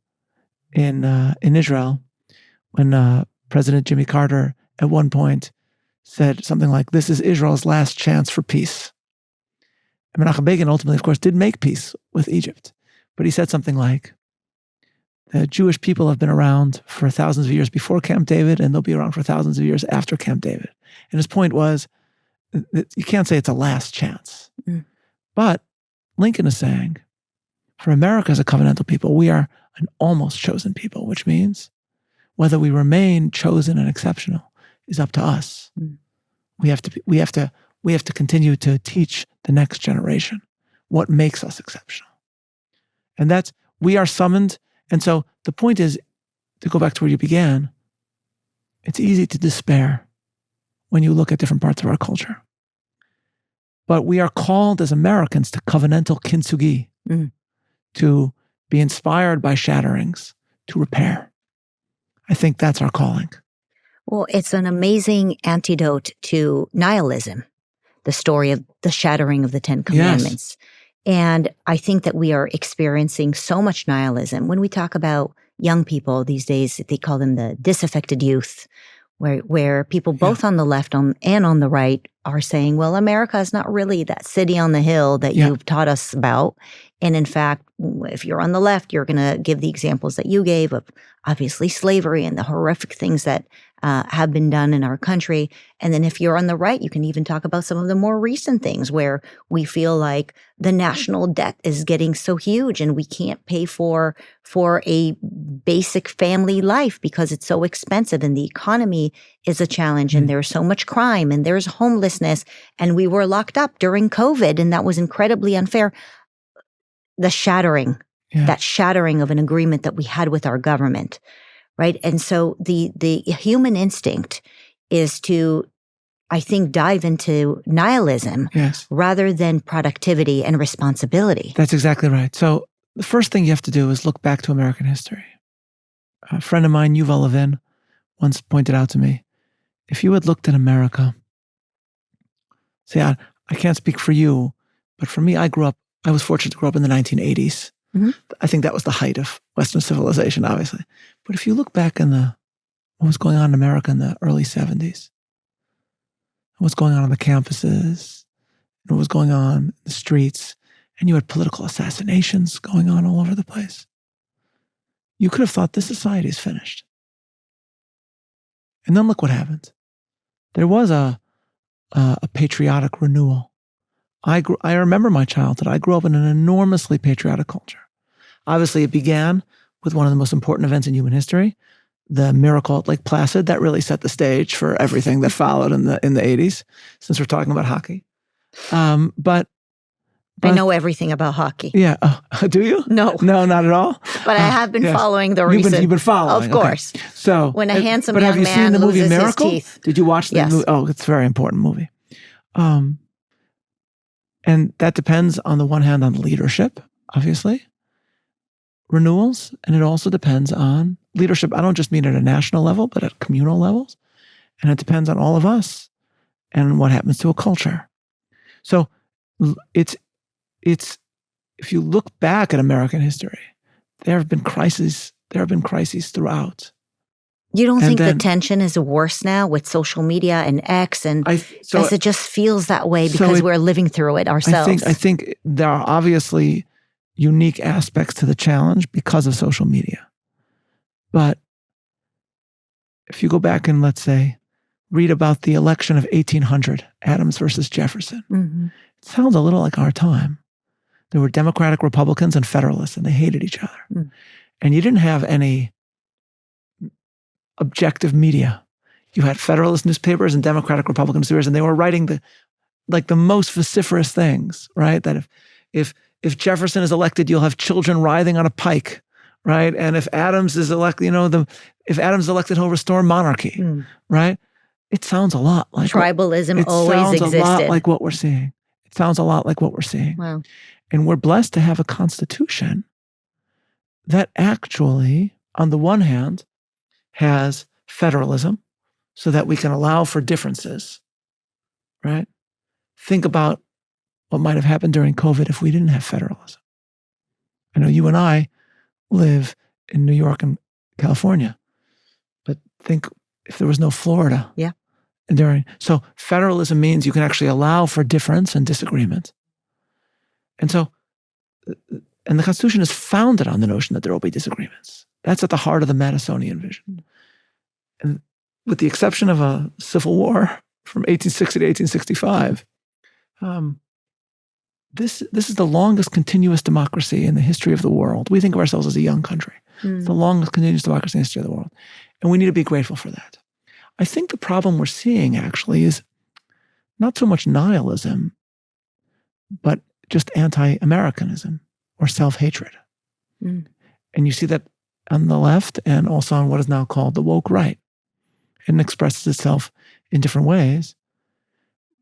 in Israel when President Jimmy Carter at one point said something like, "This is Israel's last chance for peace." And Menachem Begin ultimately, of course, did make peace with Egypt, but he said something like, "The Jewish people have been around for thousands of years before Camp David, and they'll be around for thousands of years after Camp David." And his point was, you can't say it's a last chance. Mm. But Lincoln is saying, for America as a covenantal people, we are an almost chosen people, which means whether we remain chosen and exceptional is up to us. Mm. We have to continue to teach the next generation what makes us exceptional. And we are summoned. And so the point is, to go back to where you began, it's easy to despair when you look at different parts of our culture. But we are called as Americans to covenantal Kintsugi, to be inspired by shatterings, to repair. I think that's our calling. Well, it's an amazing antidote to nihilism, the story of the shattering of the Ten Commandments. Yes. And I think that we are experiencing so much nihilism. When we talk about young people these days, they call them the disaffected youth, where people both on the left and on the right are saying, well, America is not really that city on the hill that you've taught us about. And in fact, if you're on the left, you're going to give the examples that you gave of obviously slavery and the horrific things that have been done in our country. And then if you're on the right, you can even talk about some of the more recent things where we feel like the national debt is getting so huge and we can't pay for a basic family life because it's so expensive and the economy is a challenge and there's so much crime and there's homelessness and we were locked up during COVID and that was incredibly unfair. The shattering, that shattering of an agreement that we had with our government. Right. And so the human instinct is to, I think, dive into nihilism rather than productivity and responsibility. That's exactly right. So the first thing you have to do is look back to American history. A friend of mine, Yuval Levin, once pointed out to me, if you had looked at America, say, I can't speak for you, but for me, I was fortunate to grow up in the 1980s. Mm-hmm. I think that was the height of Western civilization, obviously. But if you look back in what was going on in America in the early 70s, what was going on the campuses, what was going on in the streets, and you had political assassinations going on all over the place, you could have thought this society is finished. And then look what happened. There was a patriotic renewal. I remember my childhood. I grew up in an enormously patriotic culture. Obviously, it began with one of the most important events in human history, the miracle at Lake Placid. That really set the stage for everything that followed in the 80s, since we're talking about hockey. But I know everything about hockey. Yeah. Do you? No, not at all. But I have been following the recent. You've been following, of course. Okay. So when a handsome young man loses his teeth. Did you watch the movie? Oh, it's a very important movie. And that depends on the one hand on leadership, obviously, renewals, and it also depends on leadership. I don't just mean at a national level, but at communal levels. And it depends on all of us and what happens to a culture. So it's if you look back at American history, there have been crises throughout. You don't think the tension is worse now with social media and X because it just feels that way because we're living through it ourselves? I think there are obviously unique aspects to the challenge because of social media. But if you go back and, let's say, read about the election of 1800, Adams versus Jefferson, it sounds a little like our time. There were Democratic Republicans and Federalists, and they hated each other. And you didn't have any objective media. You had Federalist newspapers and Democratic Republican newspapers, and they were writing like the most vociferous things, right? That if Jefferson is elected, you'll have children writhing on a pike, right? And if Adams is elected, if Adams is elected, he'll restore monarchy, right? It sounds a lot like tribalism always existed. It sounds a lot like what we're seeing. It sounds a lot like what we're seeing. Wow. And we're blessed to have a constitution that actually, on the one hand, has federalism so that we can allow for differences, right? Think about what might have happened during COVID if we didn't have federalism. I know you and I live in New York and California, but think if there was no Florida. Yeah. So federalism means you can actually allow for difference and disagreement. And the Constitution is founded on the notion that there will be disagreements. That's at the heart of the Madisonian vision. And with the exception of a civil war from 1860 to 1865, this is the longest continuous democracy in the history of the world. We think of ourselves as a young country. It's the longest continuous democracy in the history of the world. And we need to be grateful for that. I think the problem we're seeing actually is not so much nihilism, but just anti-Americanism or self-hatred. And you see that on the left and also on what is now called the woke right. It expresses itself in different ways.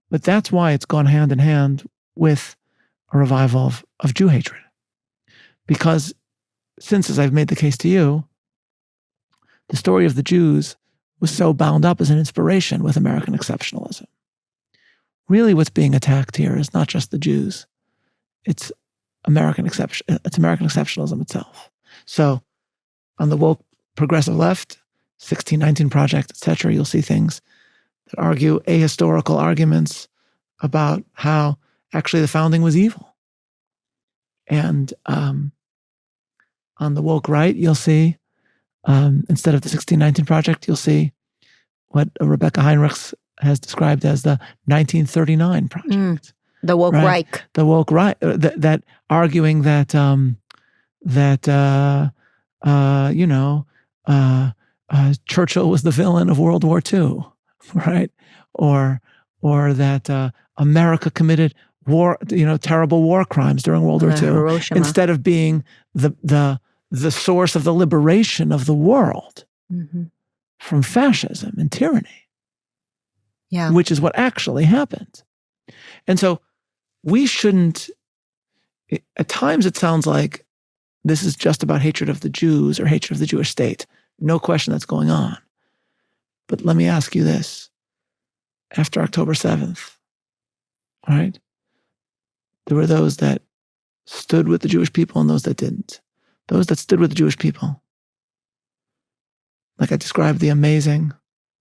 But that's why it's gone hand in hand with a revival of Jew hatred. Because since, as I've made the case to you, the story of the Jews was so bound up as an inspiration with American exceptionalism. Really what's being attacked here is not just the Jews. It's American exceptionalism itself. So on the woke progressive left, 1619 Project, etc., you'll see things that argue ahistorical arguments about how actually the founding was evil. And on the woke right, you'll see, instead of the 1619 Project, you'll see what Rebecca Heinrichs has described as the 1939 Project. The woke Reich. The woke right. That arguing that Churchill was the villain of World War II, right? Or that America committed terrible war crimes during World War II, Hiroshima. Instead of being the source of the liberation of the world from fascism and tyranny, which is what actually happened. And so we shouldn't. At times, it sounds like this is just about hatred of the Jews or hatred of the Jewish state. No question that's going on. But let me ask you this. After October 7th, right, there were those that stood with the Jewish people and those that didn't. Those that stood with the Jewish people, like I described the amazing,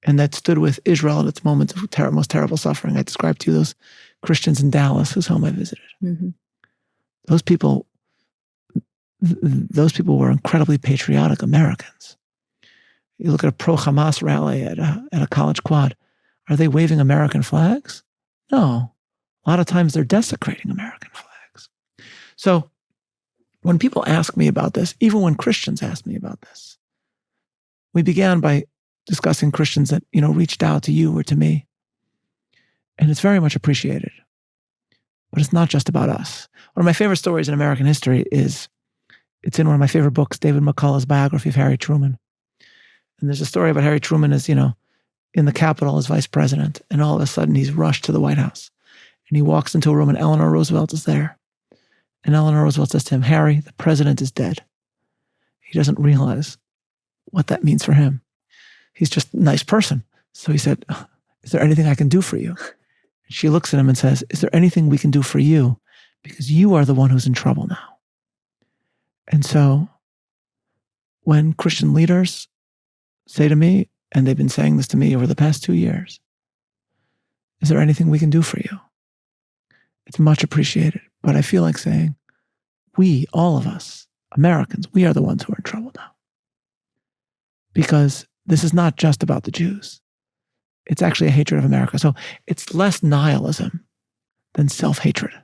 and that stood with Israel at its moments of most terrible suffering. I described to you those Christians in Dallas whose home I visited. Those people were incredibly patriotic Americans. You look at a pro-Hamas rally at a college quad. Are they waving American flags? No. A lot of times they're desecrating American flags. So when people ask me about this, even when Christians ask me about this, we began by discussing Christians that, reached out to you or to me. And it's very much appreciated. But it's not just about us. One of my favorite stories in American history it's in one of my favorite books, David McCullough's biography of Harry Truman. And there's a story about Harry Truman as, in the Capitol as vice president. And all of a sudden he's rushed to the White House. And he walks into a room and Eleanor Roosevelt is there. And Eleanor Roosevelt says to him, "Harry, the president is dead." He doesn't realize what that means for him. He's just a nice person. So he said, "Is there anything I can do for you?" And she looks at him and says, "Is there anything we can do for you? Because you are the one who's in trouble now." And so when Christian leaders say to me, and they've been saying this to me over the past 2 years, "Is there anything we can do for you?" It's much appreciated. But I feel like saying, we, all of us, Americans, we are the ones who are in trouble now. Because this is not just about the Jews. It's actually a hatred of America. So it's less nihilism than self-hatred.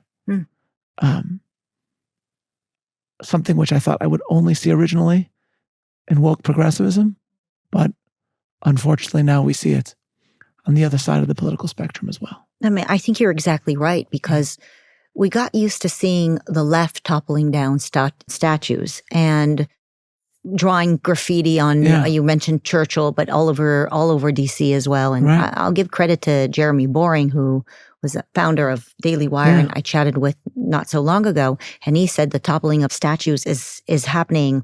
Something which I thought I would only see originally in woke progressivism, but unfortunately now we see it on the other side of the political spectrum as well. I mean, I think you're exactly right, because we got used to seeing the left toppling down statues and drawing graffiti on, you mentioned Churchill, but all over DC as well. And I'll give credit to Jeremy Boring, who was a founder of Daily Wire, and I chatted with not so long ago. And he said the toppling of statues is happening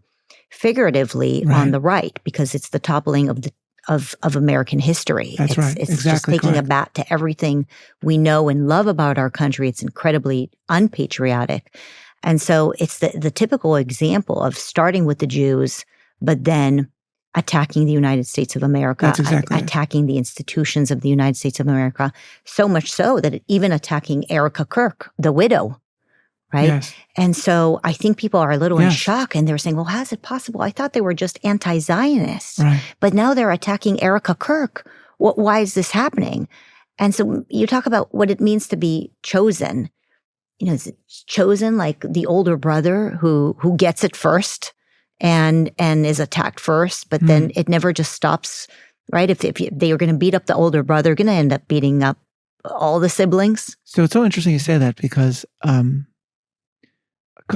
figuratively on the right, because it's the toppling of American history. That's right. It's exactly just taking a bat to everything we know and love about our country. It's incredibly unpatriotic. And so it's the typical example of starting with the Jews, but then attacking the United States of America, attacking the institutions of the United States of America, so much so that even attacking Erica Kirk, the widow, right? Yes. And so I think people are a little in shock, and they're saying, well, how is it possible? I thought they were just anti-Zionists, but now they're attacking Erica Kirk. Why is this happening? And so you talk about what it means to be chosen. Is it chosen like the older brother who gets it first and is attacked first, but then it never just stops, right? If they are going to beat up the older brother, they're going to end up beating up all the siblings. So it's so interesting you say that, because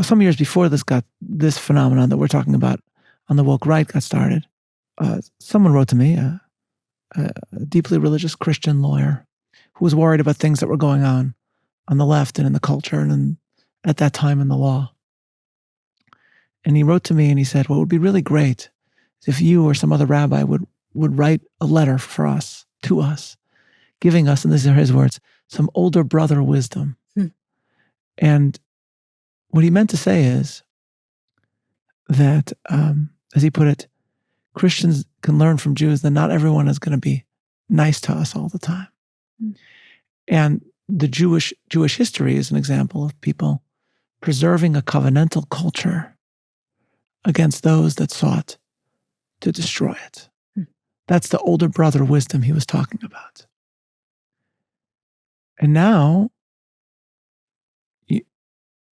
some years before this phenomenon that we're talking about on the woke right got started, someone wrote to me, a deeply religious Christian lawyer who was worried about things that were going on the left and in the culture and at that time in the law. And he wrote to me and he said, what would be really great is if you or some other rabbi would write a letter to us, giving us, and these are his words, some older brother wisdom. And what he meant to say is that, as he put it, Christians can learn from Jews that not everyone is going to be nice to us all the time. And the Jewish history is an example of people preserving a covenantal culture against those that sought to destroy it. That's the older brother wisdom he was talking about. And now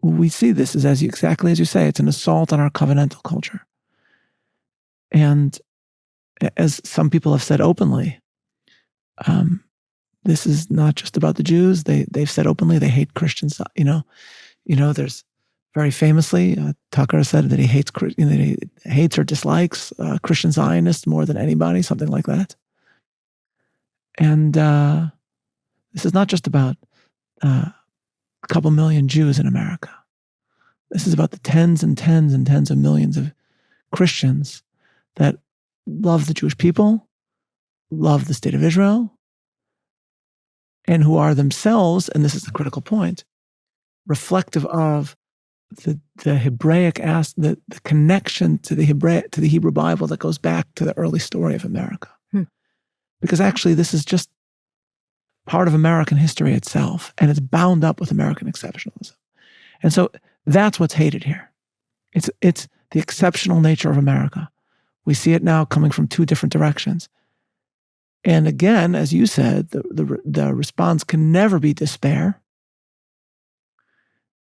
we see this as exactly as you say, it's an assault on our covenantal culture. And as some people have said openly, this is not just about the Jews. They've said openly they hate Christians. There's very famously Tucker said that he hates or dislikes Christian Zionists more than anybody, something like that. And this is not just about a couple million Jews in America. This is about the tens and tens and tens of millions of Christians that love the Jewish people, love the state of Israel, and who are themselves, and this is the critical point, reflective of the Hebraic the connection to the Hebrew Bible that goes back to the early story of America. Because actually this is just part of American history itself, and it's bound up with American exceptionalism. And so that's what's hated here. It's the exceptional nature of America. We see it now coming from two different directions. And again, as you said, the response can never be despair,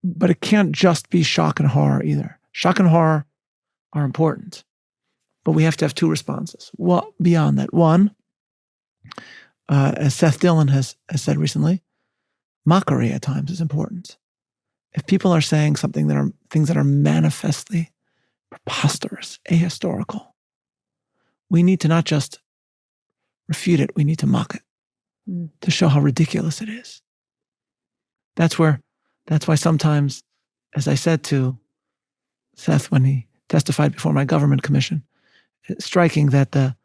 but it can't just be shock and horror either. Shock and horror are important, but we have to have two responses. Well, beyond that, one, as Seth Dillon has said recently, mockery at times is important. If people are saying things that are manifestly preposterous, ahistorical, we need to not just refute it, we need to mock it to show how ridiculous it is. That's why sometimes, as I said to Seth when he testified before my government commission, it's striking that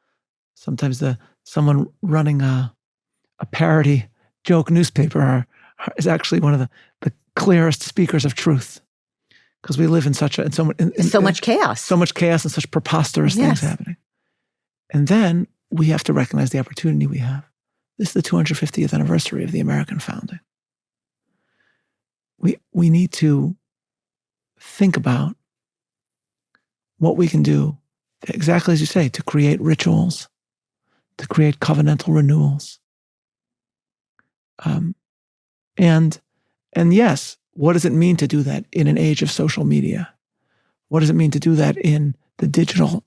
sometimes someone running a parody joke newspaper is actually one of the clearest speakers of truth, because we live in so much chaos. So much chaos and such preposterous things happening. And then we have to recognize the opportunity we have. This is the 250th anniversary of the American founding. We need to think about what we can do, exactly as you say, to create rituals, to create covenantal renewals. And yes, what does it mean to do that in an age of social media? What does it mean to do that in the digital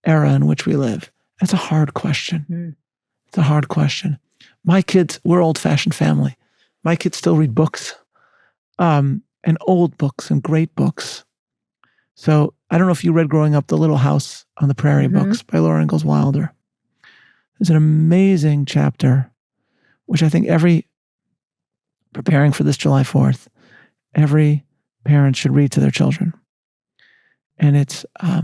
era in which we live? That's a hard question. It's a hard question. My kids, we're old-fashioned family. My kids still read books, and old books and great books. So I don't know if you read growing up The Little House on the Prairie books by Laura Ingalls Wilder. There's an amazing chapter, which I think preparing for this July 4th, every parent should read to their children. And it's a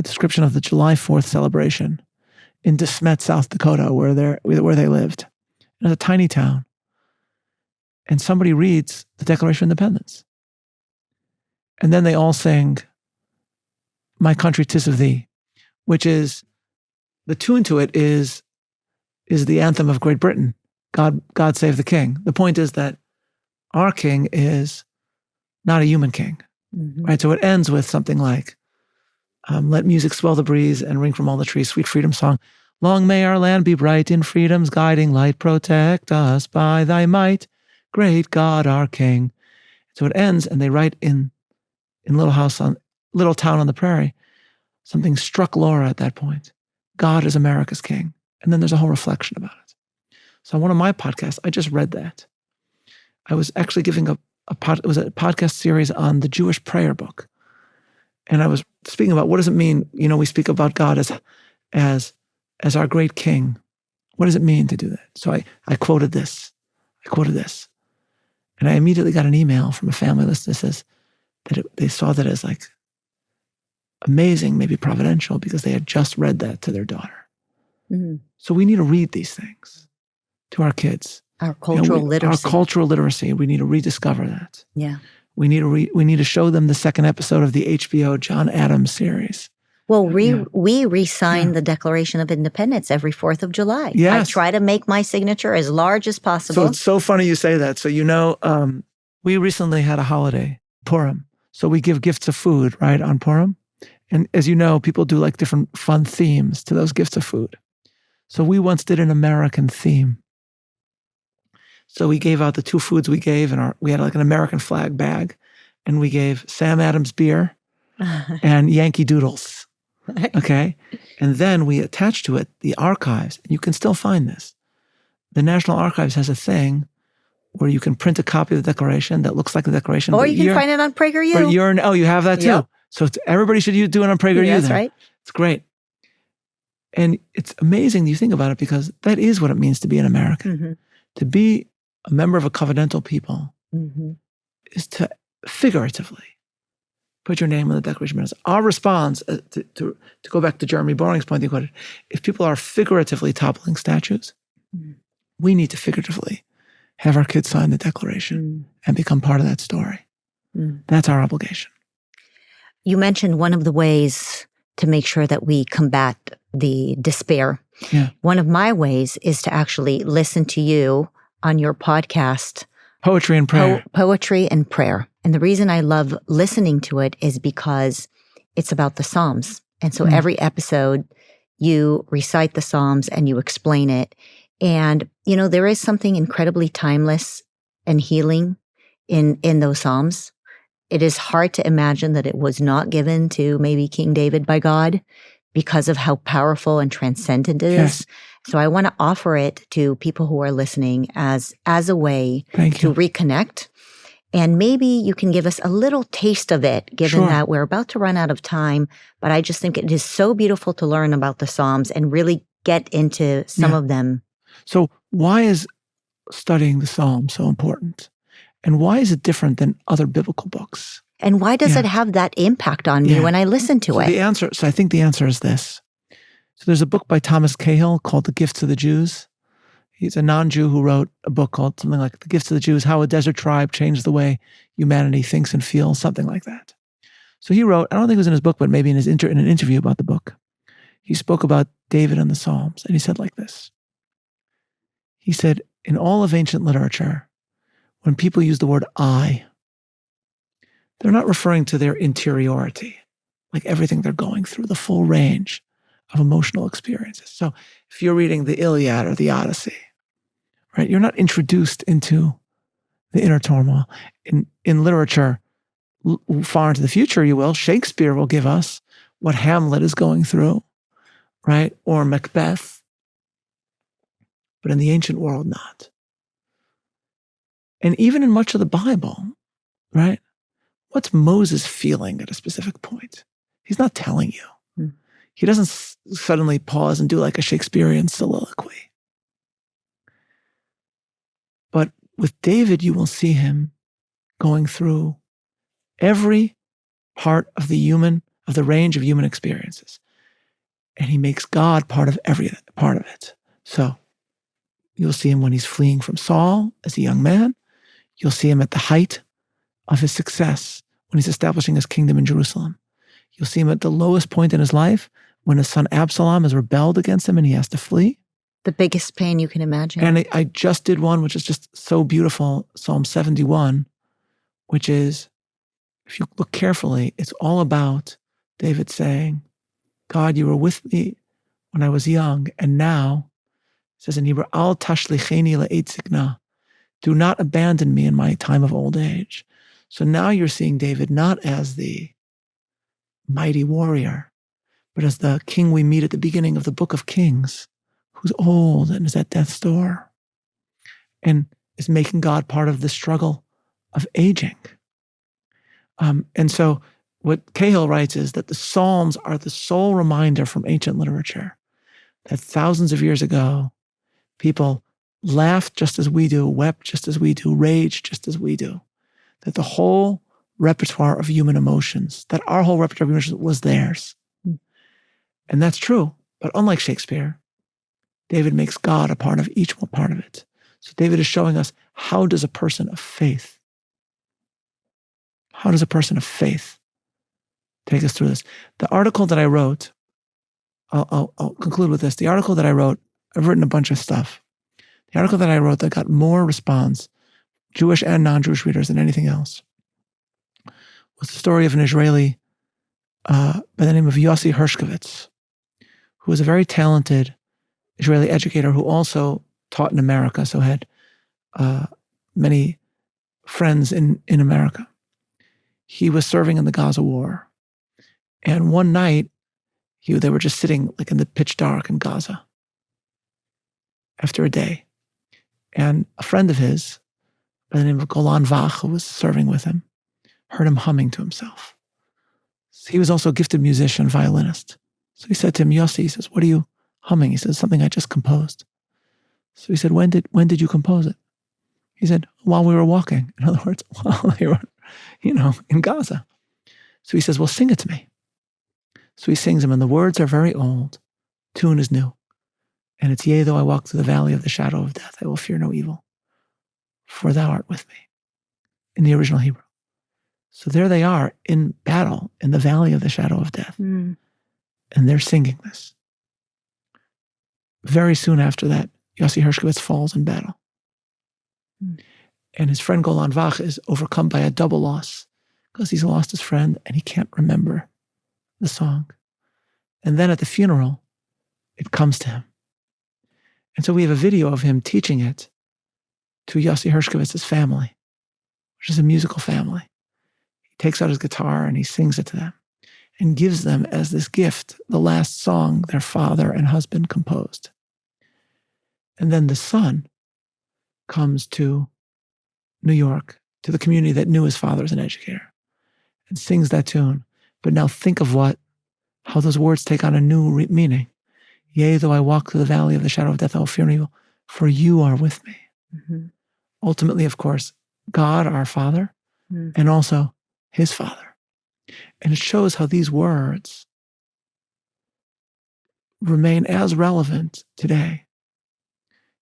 description of the July 4th celebration in De Smet, South Dakota, where they lived. It's a tiny town. And somebody reads the Declaration of Independence. And then they all sing, "My Country 'Tis of Thee," which is, the tune to it is the anthem of Great Britain, God Save the King. The point is that our king is not a human king, right? So it ends with something like, "Let music swell the breeze and ring from all the trees, sweet freedom song. Long may our land be bright in freedom's guiding light. Protect us by thy might, great God, our King." So it ends, and they write in Little Town on the Prairie, something struck Laura at that point. God is America's king. And then there's a whole reflection about it. So on one of my podcasts, I just read that. I was actually giving it was a podcast series on the Jewish prayer book. And I was speaking about, what does it mean? We speak about God as our great king. What does it mean to do that? So I quoted this. And I immediately got an email from a family listener that says that they saw that as like amazing, maybe providential, because they had just read that to their daughter. So we need to read these things to our kids. Our cultural literacy. Our cultural literacy. We need to rediscover that. Yeah. We need to show them the second episode of the HBO John Adams series. Well, we re-sign the Declaration of Independence every 4th of July. Yes. I try to make my signature as large as possible. So it's so funny you say that. So we recently had a holiday, Purim. So we give gifts of food, right, on Purim. And as you know, people do like different fun themes to those gifts of food. So we once did an American theme. So we gave out the two foods we gave, and we had like an American flag bag, and we gave Sam Adams beer and Yankee Doodles. Okay? And then we attached to it the archives, and you can still find this. The National Archives has a thing where you can print a copy of the Declaration that looks like the Declaration. Or you can find it on PragerU. You have that too. Yep. So everybody should do it on PragerU. That's right. It's great. And it's amazing you think about it, because that is what it means to be an American. To be a member of a covenantal people is to figuratively put your name on the Declaration of Independence. Our response, to go back to Jeremy Boring's point he quoted, if people are figuratively toppling statues, we need to figuratively have our kids sign the Declaration and become part of that story. That's our obligation. You mentioned one of the ways to make sure that we combat the despair. Yeah. One of my ways is to actually listen to you on your podcast. Poetry and Prayer. Poetry and Prayer. And the reason I love listening to it is because it's about the Psalms. And so every episode, you recite the Psalms and you explain it. And, there is something incredibly timeless and healing in those Psalms. It is hard to imagine that it was not given to maybe King David by God because of how powerful and transcendent it is. So I want to offer it to people who are listening as a way to reconnect. And maybe you can give us a little taste of it, given that we're about to run out of time. But I just think it is so beautiful to learn about the Psalms and really get into some of them. So why is studying the Psalms so important? And why is it different than other biblical books? And why does it have that impact on me when I listen to it? So I think the answer is this. So there's a book by Thomas Cahill called The Gifts of the Jews. He's a non-Jew who wrote a book called something like The Gifts of the Jews, How a Desert Tribe Changed the Way Humanity Thinks and Feels, something like that. So he wrote, I don't think it was in his book, but maybe in an interview about the book, he spoke about David and the Psalms, and he said like this. He said, in all of ancient literature, when people use the word I, they're not referring to their interiority, like everything they're going through, the full range of emotional experiences. So if you're reading the Iliad or the Odyssey, right, you're not introduced into the inner turmoil. In literature, far into the future, you will, Shakespeare will give us what Hamlet is going through, right? Or Macbeth. but in the ancient world, not. And even in much of the Bible, right? What's Moses feeling at a specific point? He's not telling you. Mm. He doesn't suddenly pause and do like a Shakespearean soliloquy. But with David, you will see him going through every part of the range of human experiences. And he makes God part of every part of it. So you'll see him when he's fleeing from Saul as a young man. You'll see him at the height of his success when he's establishing his kingdom in Jerusalem. You'll see him at the lowest point in his life when his son Absalom has rebelled against him and he has to flee. The biggest pain you can imagine. And I just did one, which is just so beautiful, Psalm 71, which is, if you look carefully, it's all about David saying, God, you were with me when I was young, and now, it says in Hebrew, Al tashlicheni la'et zikna, do not abandon me in my time of old age. So now you're seeing David not as the mighty warrior, but as the king we meet at the beginning of the book of Kings, who's old and is at death's door, and is making God part of the struggle of aging. And so what Cahill writes is that the Psalms are the sole reminder from ancient literature that thousands of years ago, people laughed just as we do, wept just as we do, raged just as we do. That the whole repertoire of human emotions, that our whole repertoire of emotions was theirs. And that's true. But unlike Shakespeare, David makes God a part of each one part of it. So David is showing us, how does a person of faith take us through this? The article that I wrote, I'll conclude with this. The article that I wrote, I've written a bunch of stuff. The article that I wrote that got more response, Jewish and non-Jewish readers, than anything else, was the story of an Israeli by the name of Yossi Hershkovitz, who was a very talented Israeli educator who also taught in America, so had many friends in America. He was serving in the Gaza war. And one night, they were just sitting like in the pitch dark in Gaza after a day. And a friend of his, by the name of Golan Vach, who was serving with him, heard him humming to himself. So he was also a gifted musician, violinist. So he said to him, Yossi, he says, what are you humming? He says, something I just composed. So he said, when did you compose it? He said, while we were walking. In other words, while they were, in Gaza. So he says, well, sing it to me. So he sings them, and the words are very old. Tune is new. And it's, yea, though I walk through the valley of the shadow of death, I will fear no evil, for thou art with me, in the original Hebrew. So there they are in battle, in the valley of the shadow of death. And they're singing this. Very soon after that, Yossi Hershkovitz falls in battle. And his friend Golan Vach is overcome by a double loss because he's lost his friend and he can't remember the song. And then at the funeral, it comes to him. And so we have a video of him teaching it to Yossi Hershkovitz's family, which is a musical family. He takes out his guitar and he sings it to them and gives them as this gift the last song their father and husband composed. And then the son comes to New York, to the community that knew his father as an educator, and sings that tune. But now think of how those words take on a new meaning. Yea, though I walk through the valley of the shadow of death, I will fear no evil, for you are with me. Ultimately, of course, God, our Father, and also his Father. And it shows how these words remain as relevant today.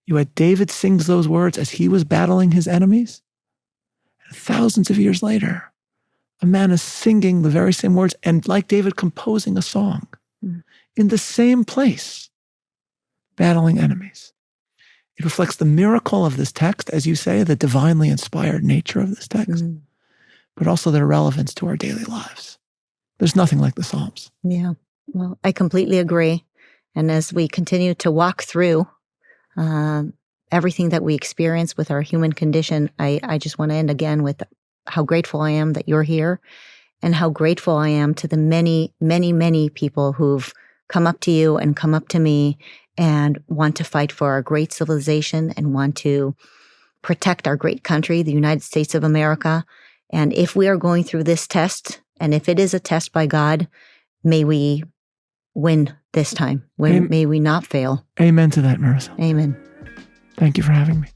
You had David sings those words as he was battling his enemies. And thousands of years later, a man is singing the very same words and, like David, composing a song in the same place, battling enemies. It reflects the miracle of this text, as you say, the divinely inspired nature of this text, but also their relevance to our daily lives. There's nothing like the Psalms. Yeah, well, I completely agree. And as we continue to walk through everything that we experience with our human condition, I just want to end again with how grateful I am that you're here, and how grateful I am to the many, many, many people who've come up to you and come up to me and want to fight for our great civilization and want to protect our great country, the United States of America. And if we are going through this test, and if it is a test by God, may we win this time. May we not fail. Amen to that, Marissa. Amen. Thank you for having me.